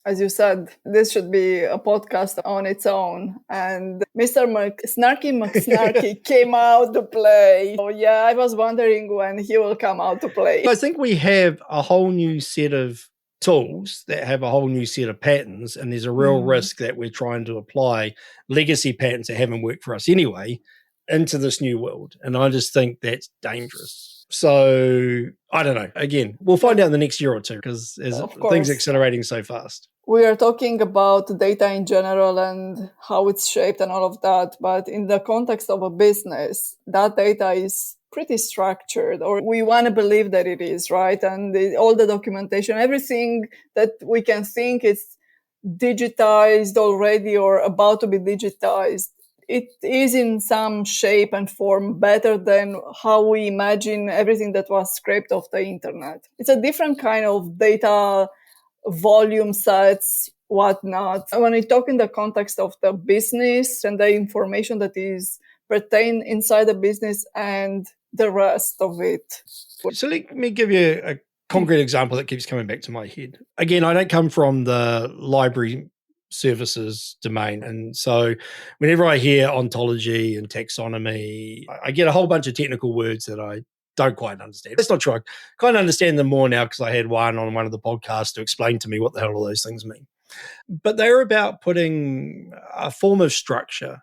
[SPEAKER 2] As you said, this should be a podcast on its own. And Mr. Snarky McSnarky came out to play. So yeah, I was wondering when he will come out to play.
[SPEAKER 1] I think we have a whole new set of tools that have a whole new set of patterns, and there's a real risk that we're trying to apply legacy patterns that haven't worked for us anyway into this new world. And I just think that's dangerous. So I don't know. Again, we'll find out in the next year or two because things are accelerating so fast.
[SPEAKER 2] We are talking about data in general and how it's shaped and all of that. But in the context of a business, that data is pretty structured, or we want to believe that it is, right? And all the documentation, everything that we can think is digitized already or about to be digitized. It is in some shape and form better than how we imagine everything that was scraped off the internet. It's a different kind of data volume sets, whatnot. When we talk in the context of the business and the information that is pertained inside the business and the rest of it.
[SPEAKER 1] So let me give you a concrete example that keeps coming back to my head. Again, I don't come from the library services domain. And so whenever I hear ontology and taxonomy, I get a whole bunch of technical words that I don't quite understand. That's not true. I kind of understand them more now because I had one on one of the podcasts to explain to me what the hell all those things mean. But they're about putting a form of structure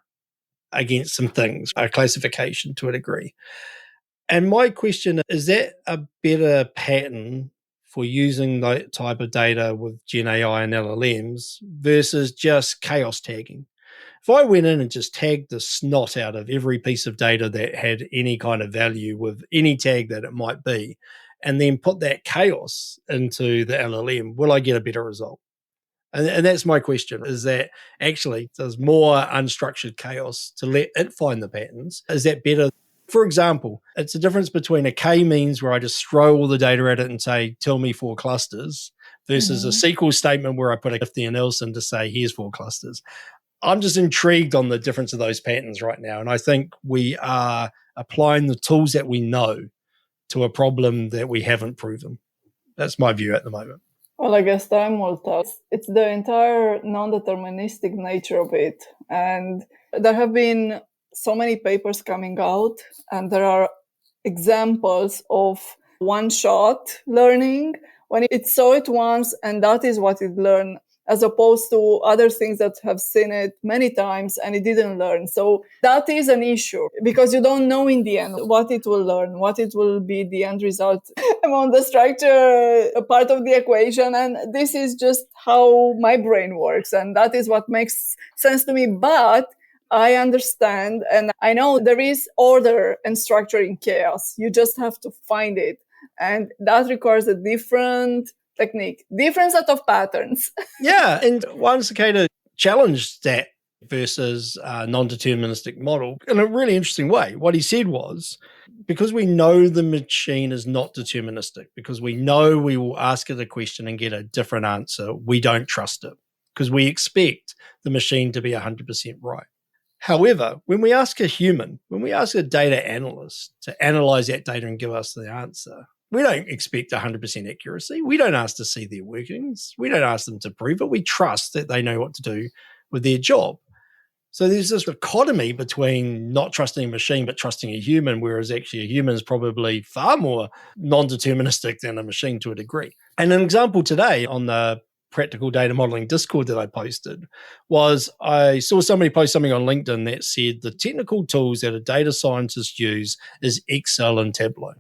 [SPEAKER 1] against some things, a classification to a degree. And my question is that a better pattern for using that type of data with GenAI and LLMs versus just chaos tagging? If I went in and just tagged the snot out of every piece of data that had any kind of value with any tag that it might be, and then put that chaos into the LLM, will I get a better result? And that's my question, is that actually there's more unstructured chaos to let it find the patterns. Is that better? For example, it's a difference between a k-means where I just throw all the data at it and say, tell me 4 clusters, versus a SQL statement where I put a if and else in to say, here's 4 clusters. I'm just intrigued on the difference of those patterns right now. And I think we are applying the tools that we know to a problem that we haven't proven. That's my view at the moment.
[SPEAKER 2] Well, I guess time will tell. It's the entire non-deterministic nature of it. And there have been so many papers coming out, and there are examples of one-shot learning when it saw it once and that is what it learned, as opposed to other things that have seen it many times and it didn't learn. So that is an issue because you don't know in the end what it will learn, what it will be the end result. I'm on the structure part of the equation, and this is just how my brain works, and that is what makes sense to me. But I understand, and I know there is order and structure in chaos. You just have to find it. And that requires a different technique, different set of patterns.
[SPEAKER 1] Yeah, and Juan Cicada challenged that versus a non-deterministic model in a really interesting way. What he said was, because we know the machine is not deterministic, because we know we will ask it a question and get a different answer, we don't trust it because we expect the machine to be 100% right. However, when we ask a human, when we ask a data analyst to analyze that data and give us the answer, we don't expect 100% accuracy. We don't ask to see their workings. We don't ask them to prove it. We trust that they know what to do with their job. So there's this dichotomy between not trusting a machine but trusting a human, whereas actually a human is probably far more non-deterministic than a machine to a degree. And an example today on the practical data modeling Discord that I posted was I saw somebody post something on LinkedIn that said the technical tools that a data scientist use is Excel and Tableau.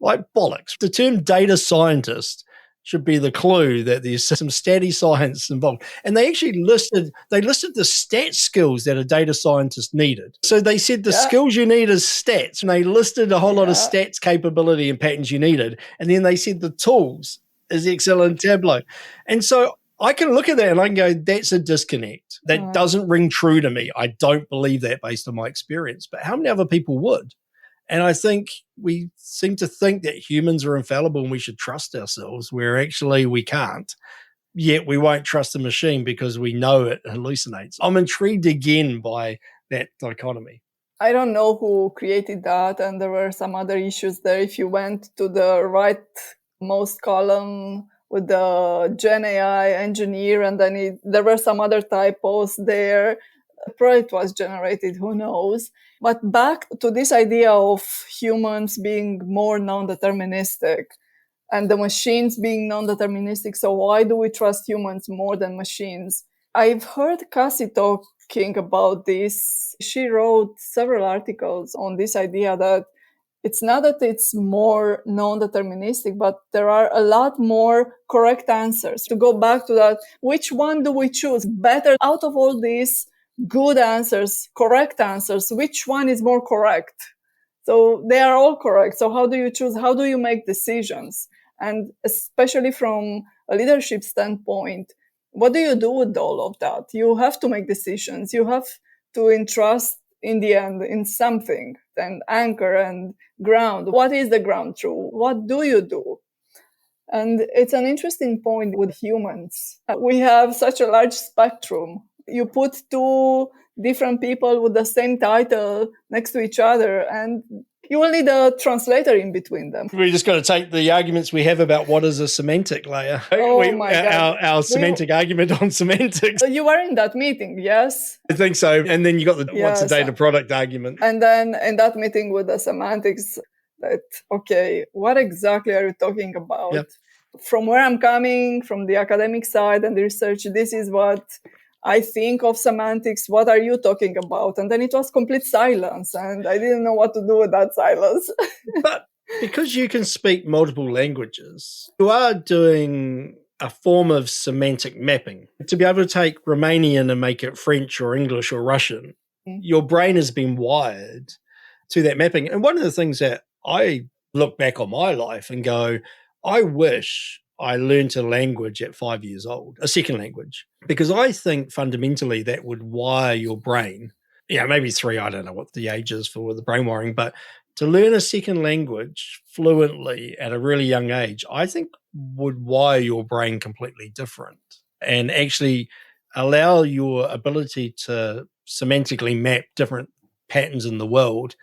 [SPEAKER 1] Like bollocks. The term data scientist should be the clue that there's some statty science involved. And they actually listed the stat skills that a data scientist needed. So they said the skills you need is stats, and they listed a whole lot of stats capability and patterns you needed. And then they said the tools is Excel and Tableau. And so I can look at that and I can go, that's a disconnect. That doesn't ring true to me. I don't believe that based on my experience. But how many other people would? And I think we seem to think that humans are infallible and we should trust ourselves, where actually we can't. Yet we won't trust the machine because we know it hallucinates. I'm intrigued again by that dichotomy.
[SPEAKER 2] I don't know who created that, and there were some other issues there. If you went to the rightmost column with the GenAI engineer, and then there were some other typos there. Probably it was generated, who knows. But back to this idea of humans being more non-deterministic and the machines being non-deterministic. So why do we trust humans more than machines? I've heard Cassie talking about this. She wrote several articles on this idea that it's not that it's more non-deterministic, but there are a lot more correct answers. To go back to that, which one do we choose? Better out of all these good answers, correct answers, which one is more correct? So they are all correct. So how do you choose? How do you make decisions? And especially from a leadership standpoint, what do you do with all of that? You have to make decisions. You have to entrust in the end in something, and anchor and ground. What is the ground truth? What do you do? And it's an interesting point with humans. We have such a large spectrum. You put two different people with the same title next to each other, and you will need a translator in between them.
[SPEAKER 1] We're just going to take the arguments we have about what is a semantic layer.
[SPEAKER 2] My God.
[SPEAKER 1] Our semantic argument on semantics.
[SPEAKER 2] You were in that meeting, yes?
[SPEAKER 1] I think so. And then you got what's a data product argument.
[SPEAKER 2] And then in that meeting with the semantics, that, okay, what exactly are you talking about?
[SPEAKER 1] Yep.
[SPEAKER 2] From where I'm coming, from the academic side and the research, this is what I think of semantics. What are you talking about? And then it was complete silence, and I didn't know what to do with that silence.
[SPEAKER 1] But because you can speak multiple languages, you are doing a form of semantic mapping. To be able to take Romanian and make it French or English or Russian, your brain has been wired to that mapping. And one of the things that I look back on my life and go, I wish I learned a language at 5 years old, a second language, because I think fundamentally that would wire your brain. Yeah, maybe 3, I don't know what the age is for the brain wiring, but to learn a second language fluently at a really young age, I think would wire your brain completely different and actually allow your ability to semantically map different patterns in the world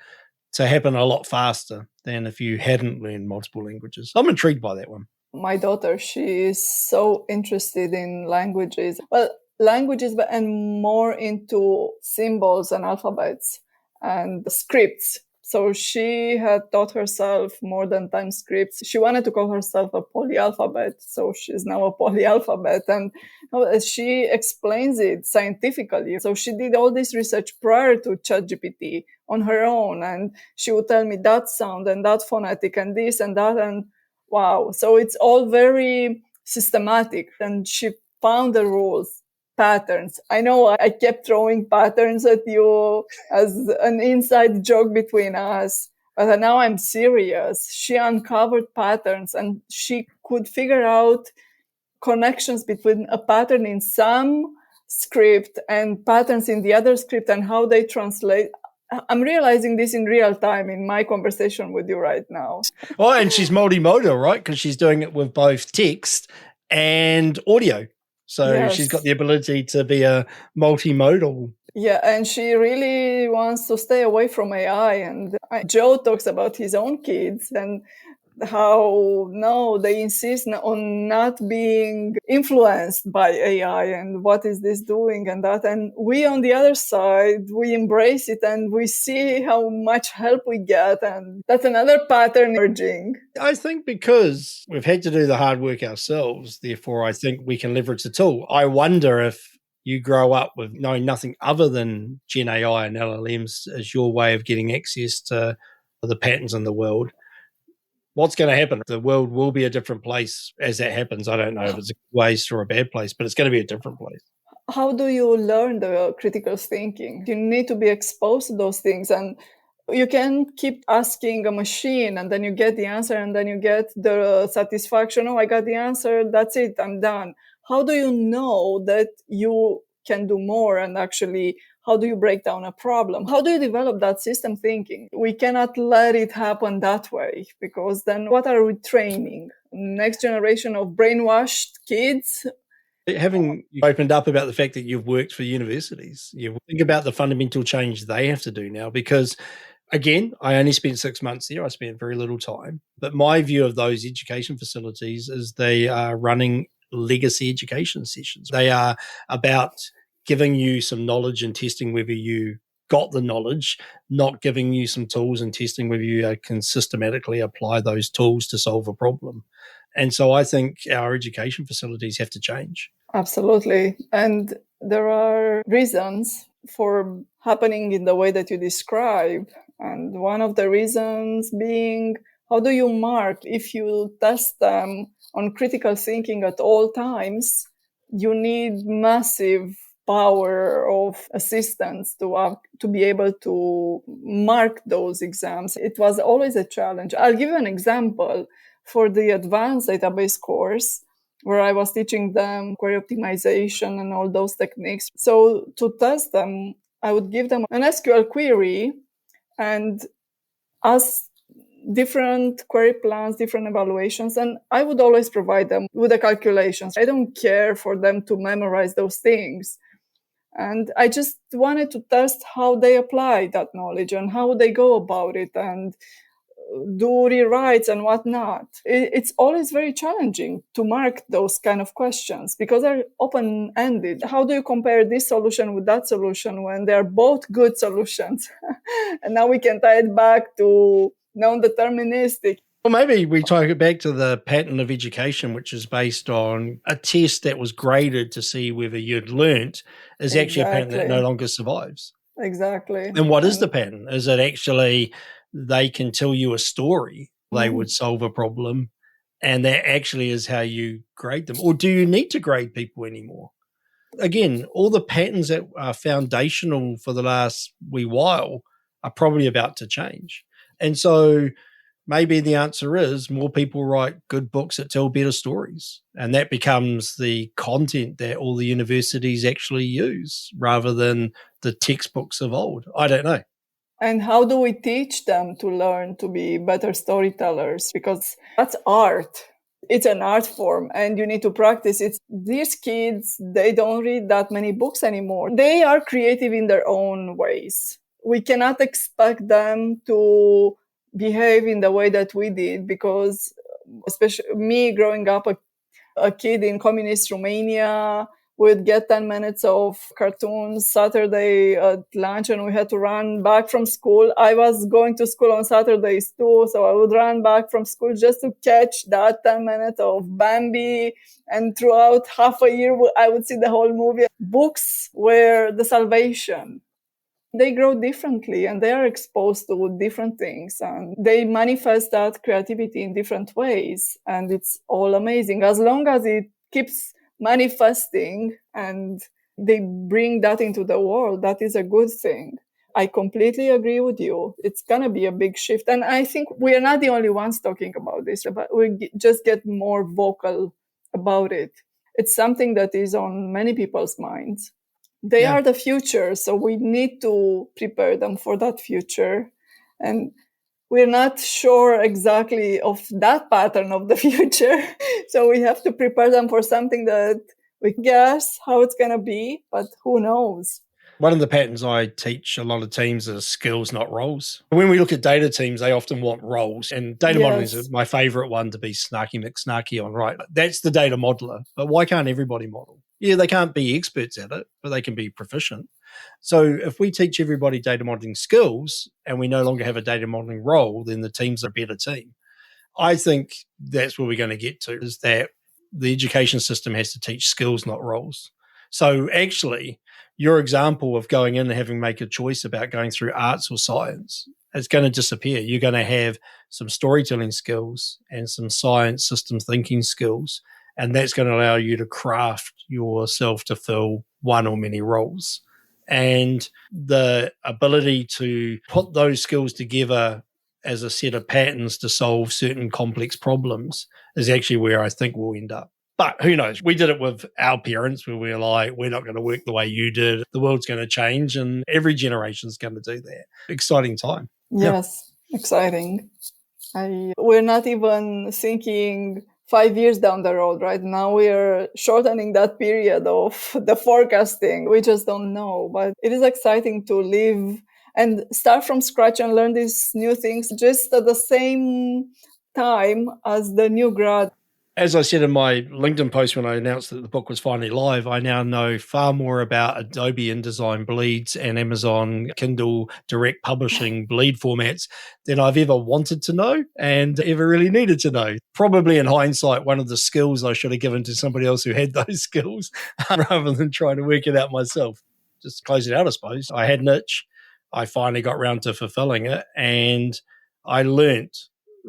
[SPEAKER 1] to happen a lot faster than if you hadn't learned multiple languages. I'm intrigued by that one.
[SPEAKER 2] My daughter, she is so interested in languages. Well, languages, and more into symbols and alphabets and scripts. So she had taught herself more than time scripts. She wanted to call herself a polyalphabet, so she's now a polyalphabet. And she explains it scientifically. So she did all this research prior to ChatGPT on her own, and she would tell me that sound and that phonetic and this and that, and wow. So it's all very systematic, and she found the rules. Patterns. I know I kept throwing patterns at you as an inside joke between us, but now I'm serious. She uncovered patterns, and she could figure out connections between a pattern in some script and patterns in the other script and how they translate. I'm realizing this in real time in my conversation with you right now.
[SPEAKER 1] Oh, and she's multimodal, right? Because she's doing it with both text and audio. So yes. She's got the ability to be a multimodal.
[SPEAKER 2] Yeah, and she really wants to stay away from AI. And Joe talks about his own kids and how they insist on not being influenced by AI and what is this doing and that. And we on the other side, we embrace it and we see how much help we get. And that's another pattern emerging.
[SPEAKER 1] I think because we've had to do the hard work ourselves, therefore I think we can leverage the tool. I wonder if you grow up with knowing nothing other than GenAI and LLMs as your way of getting access to the patterns in the world. What's going to happen? The world will be a different place as that happens. I don't know if it's a good place or a bad place, but it's going to be a different place.
[SPEAKER 2] How do you learn the critical thinking? You need to be exposed to those things, and you can keep asking a machine and then you get the answer and then you get the satisfaction. Oh, I got the answer. That's it. I'm done. How do you know that you can do more? And actually, how do you break down a problem? How do you develop that system thinking? We cannot let it happen that way, because then what are we training? Next generation of brainwashed kids?
[SPEAKER 1] Having opened up about the fact that you've worked for universities, you think about the fundamental change they have to do now, because Again, I only spent 6 months there. I spent very little time. But my view of those education facilities is they are running legacy education sessions. They are about giving you some knowledge and testing whether you got the knowledge, not giving you some tools and testing whether you can systematically apply those tools to solve a problem. And so I think our education facilities have to change.
[SPEAKER 2] Absolutely. And there are reasons for happening in the way that you describe. And one of the reasons being, how do you mark? If you test them on critical thinking at all times, you need massive power of assistance to be able to mark those exams. It was always a challenge. I'll give you an example. For the advanced database course, where I was teaching them query optimization and all those techniques. So to test them, I would give them an SQL query and ask different query plans, different evaluations, and I would always provide them with the calculations. I don't care for them to memorize those things. And I just wanted to test how they apply that knowledge and how they go about it and do rewrites and whatnot. It's always very challenging to mark those kind of questions because they're open-ended. How do you compare this solution with that solution when they're both good solutions? And now we can tie it back to non-deterministic.
[SPEAKER 1] Well, maybe we take it back to the pattern of education, which is based on a test that was graded to see whether you'd learnt, is actually a pattern that no longer survives.
[SPEAKER 2] Exactly.
[SPEAKER 1] And what is the pattern? Is it actually they can tell you a story, they would solve a problem, and that actually is how you grade them? Or do you need to grade people anymore? Again, all the patterns that are foundational for the last wee while are probably about to change. And so maybe the answer is more people write good books that tell better stories. And that becomes the content that all the universities actually use rather than the textbooks of old. I don't know.
[SPEAKER 2] And how do we teach them to learn to be better storytellers? Because that's art. It's an art form and you need to practice it. These kids, they don't read that many books anymore. They are creative in their own ways. We cannot expect them to behave in the way that we did because, especially me growing up a kid in communist Romania, we'd get 10 minutes of cartoons Saturday at lunch and we had to run back from school. I was going to school on Saturdays too, so I would run back from school just to catch that 10 minutes of Bambi. And throughout half a year, I would see the whole movie. Books were the salvation. They grow differently and they are exposed to different things and they manifest that creativity in different ways. And it's all amazing. As long as it keeps manifesting and they bring that into the world, that is a good thing. I completely agree with you. It's going to be a big shift. And I think we are not the only ones talking about this, but we just get more vocal about it. It's something that is on many people's minds. They are the future, so we need to prepare them for that future. And we're not sure exactly of that pattern of the future. So we have to prepare them for something that we guess how it's going to be, but who knows?
[SPEAKER 1] One of the patterns I teach a lot of teams is skills, not roles. When we look at data teams, they often want roles. And data modeling is my favorite one to be snarky McSnarky on, right? That's the data modeler. But why can't everybody model? Yeah, they can't be experts at it, but they can be proficient. So if we teach everybody data modeling skills and we no longer have a data modeling role, then the team's a better team. I think that's where we're going to get to, is that the education system has to teach skills, not roles. So actually, your example of going in and having to make a choice about going through arts or science, it's going to disappear. You're going to have some storytelling skills and some science system thinking skills, and that's going to allow you to craft yourself to fill one or many roles. And the ability to put those skills together as a set of patterns to solve certain complex problems is actually where I think we'll end up. But who knows? We did it with our parents where we were like, we're not going to work the way you did. The world's going to change and every generation's going to do that. Exciting time.
[SPEAKER 2] Yes, exciting. We're not even thinking 5 years down the road, right? Now we're shortening that period of the forecasting. We just don't know. But it is exciting to live and start from scratch and learn these new things just at the same time as the new grad.
[SPEAKER 1] As I said in my LinkedIn post when I announced that the book was finally live, I now know far more about Adobe InDesign bleeds and Amazon Kindle direct publishing bleed formats than I've ever wanted to know and ever really needed to know. Probably in hindsight, one of the skills I should have given to somebody else who had those skills rather than trying to work it out myself. Just to close it out, I suppose. I had an itch. I finally got around to fulfilling it, and I learnt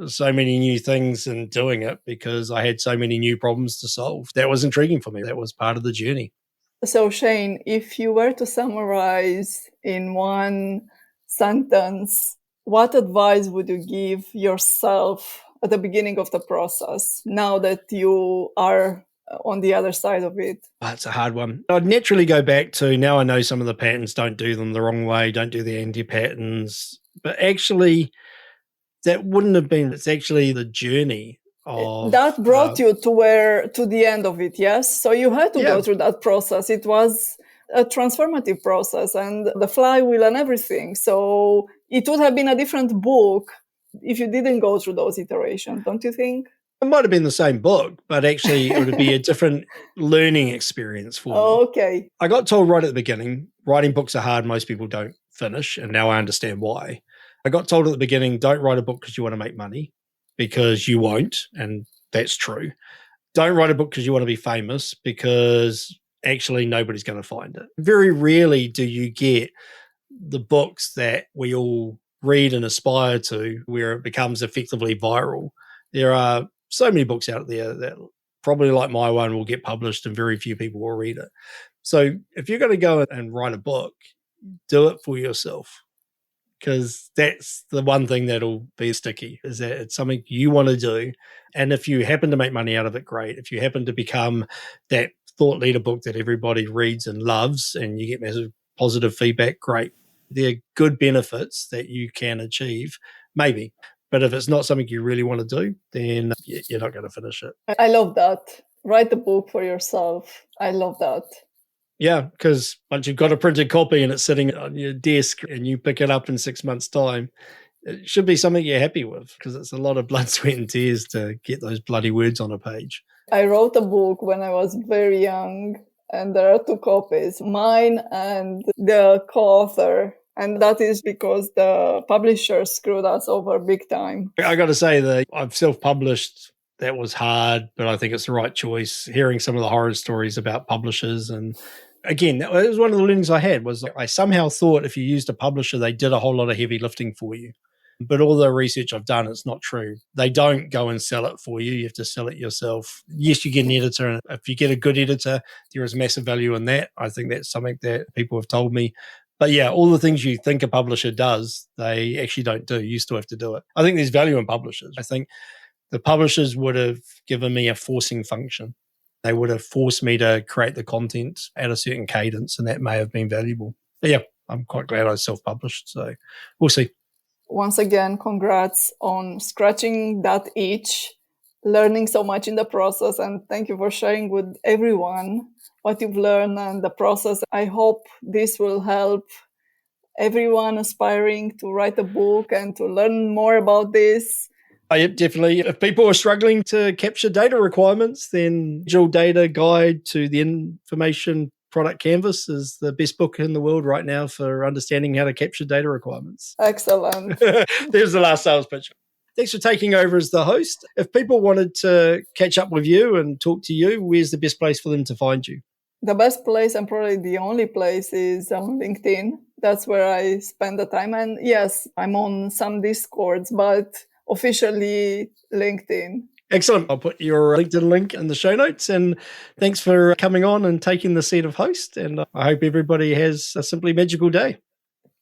[SPEAKER 1] so many new things in doing it because I had so many new problems to solve. That was intriguing for me. That was part of the journey.
[SPEAKER 2] So, Shane, if you were to summarize in one sentence, what advice would you give yourself at the beginning of the process now that you are on the other side of it?
[SPEAKER 1] That's a hard one. I'd naturally go back to, now I know some of the patterns, don't do them the wrong way, don't do the anti-patterns, but actually that wouldn't have been, it's actually the journey of
[SPEAKER 2] that brought you to the end of it. Yes, so you had to go through that process. It was a transformative process and the flywheel and everything. So it would have been a different book if you didn't go through those iterations, don't you think?
[SPEAKER 1] It might have been the same book, but actually it would be a different learning experience for me.
[SPEAKER 2] Okay.
[SPEAKER 1] I got told right at the beginning, writing books are hard, most people don't finish, and now I understand why. I got told at the beginning, don't write a book because you want to make money, because you won't, and that's true. Don't write a book because you want to be famous, because actually nobody's going to find it. Very rarely do you get the books that we all read and aspire to where it becomes effectively viral. There are so many books out there that probably like my one will get published and very few people will read it. So if you're going to go and write a book, do it for yourself, because that's the one thing that'll be sticky, is that it's something you want to do. And if you happen to make money out of it, great. If you happen to become that thought leader book that everybody reads and loves and you get massive positive feedback, great. There are good benefits that you can achieve, maybe. But if it's not something you really want to do, then you're not going to finish it.
[SPEAKER 2] I love that. Write the book for yourself. I love that.
[SPEAKER 1] Yeah, because once you've got a printed copy and it's sitting on your desk and you pick it up in 6 months' time, it should be something you're happy with, because it's a lot of blood, sweat and tears to get those bloody words on a page.
[SPEAKER 2] I wrote a book when I was very young, and there are 2 copies, mine and the co-author. And that is because the publisher screwed us over big time.
[SPEAKER 1] I got to say that I've self-published. That was hard, but I think it's the right choice. Hearing some of the horror stories about publishers, and again, that was one of the learnings I had, was I somehow thought if you used a publisher, they did a whole lot of heavy lifting for you. But all the research I've done, it's not true. They don't go and sell it for you. You have to sell it yourself. Yes, you get an editor. And if you get a good editor, there is massive value in that. I think that's something that people have told me. But yeah, all the things you think a publisher does, they actually don't do. You still have to do it. I think there's value in publishers. I think the publishers would have given me a forcing function. They would have forced me to create the content at a certain cadence, and that may have been valuable. But yeah, I'm quite glad I self-published. So we'll see.
[SPEAKER 2] Once again, congrats on scratching that itch, learning so much in the process, and thank you for sharing with everyone what you've learned and the process. I hope this will help everyone aspiring to write a book and to learn more about this.
[SPEAKER 1] Yep, definitely. If people are struggling to capture data requirements, then Digital Data Guide to the Information Product Canvas is the best book in the world right now for understanding how to capture data requirements.
[SPEAKER 2] Excellent.
[SPEAKER 1] There's the last sales pitch. Thanks for taking over as the host. If people wanted to catch up with you and talk to you, where's the best place for them to find you?
[SPEAKER 2] The best place, and probably the only place, is on LinkedIn. That's where I spend the time. And yes, I'm on some Discords, but officially LinkedIn.
[SPEAKER 1] Excellent. I'll put your LinkedIn link in the show notes. And thanks for coming on and taking the seat of host. And I hope everybody has a simply magical day.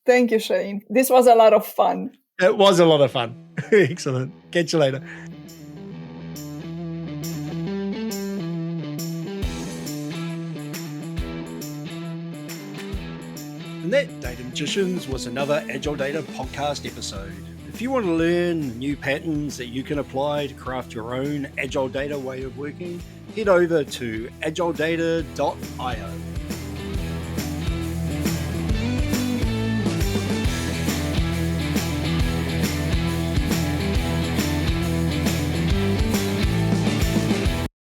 [SPEAKER 2] Thank you, Shane. This was a lot of fun.
[SPEAKER 1] It was a lot of fun. Excellent. Catch you later. And that, Data Magicians, was another Agile Data podcast episode. If you want to learn new patterns that you can apply to craft your own Agile Data way of working, head over to agiledata.io.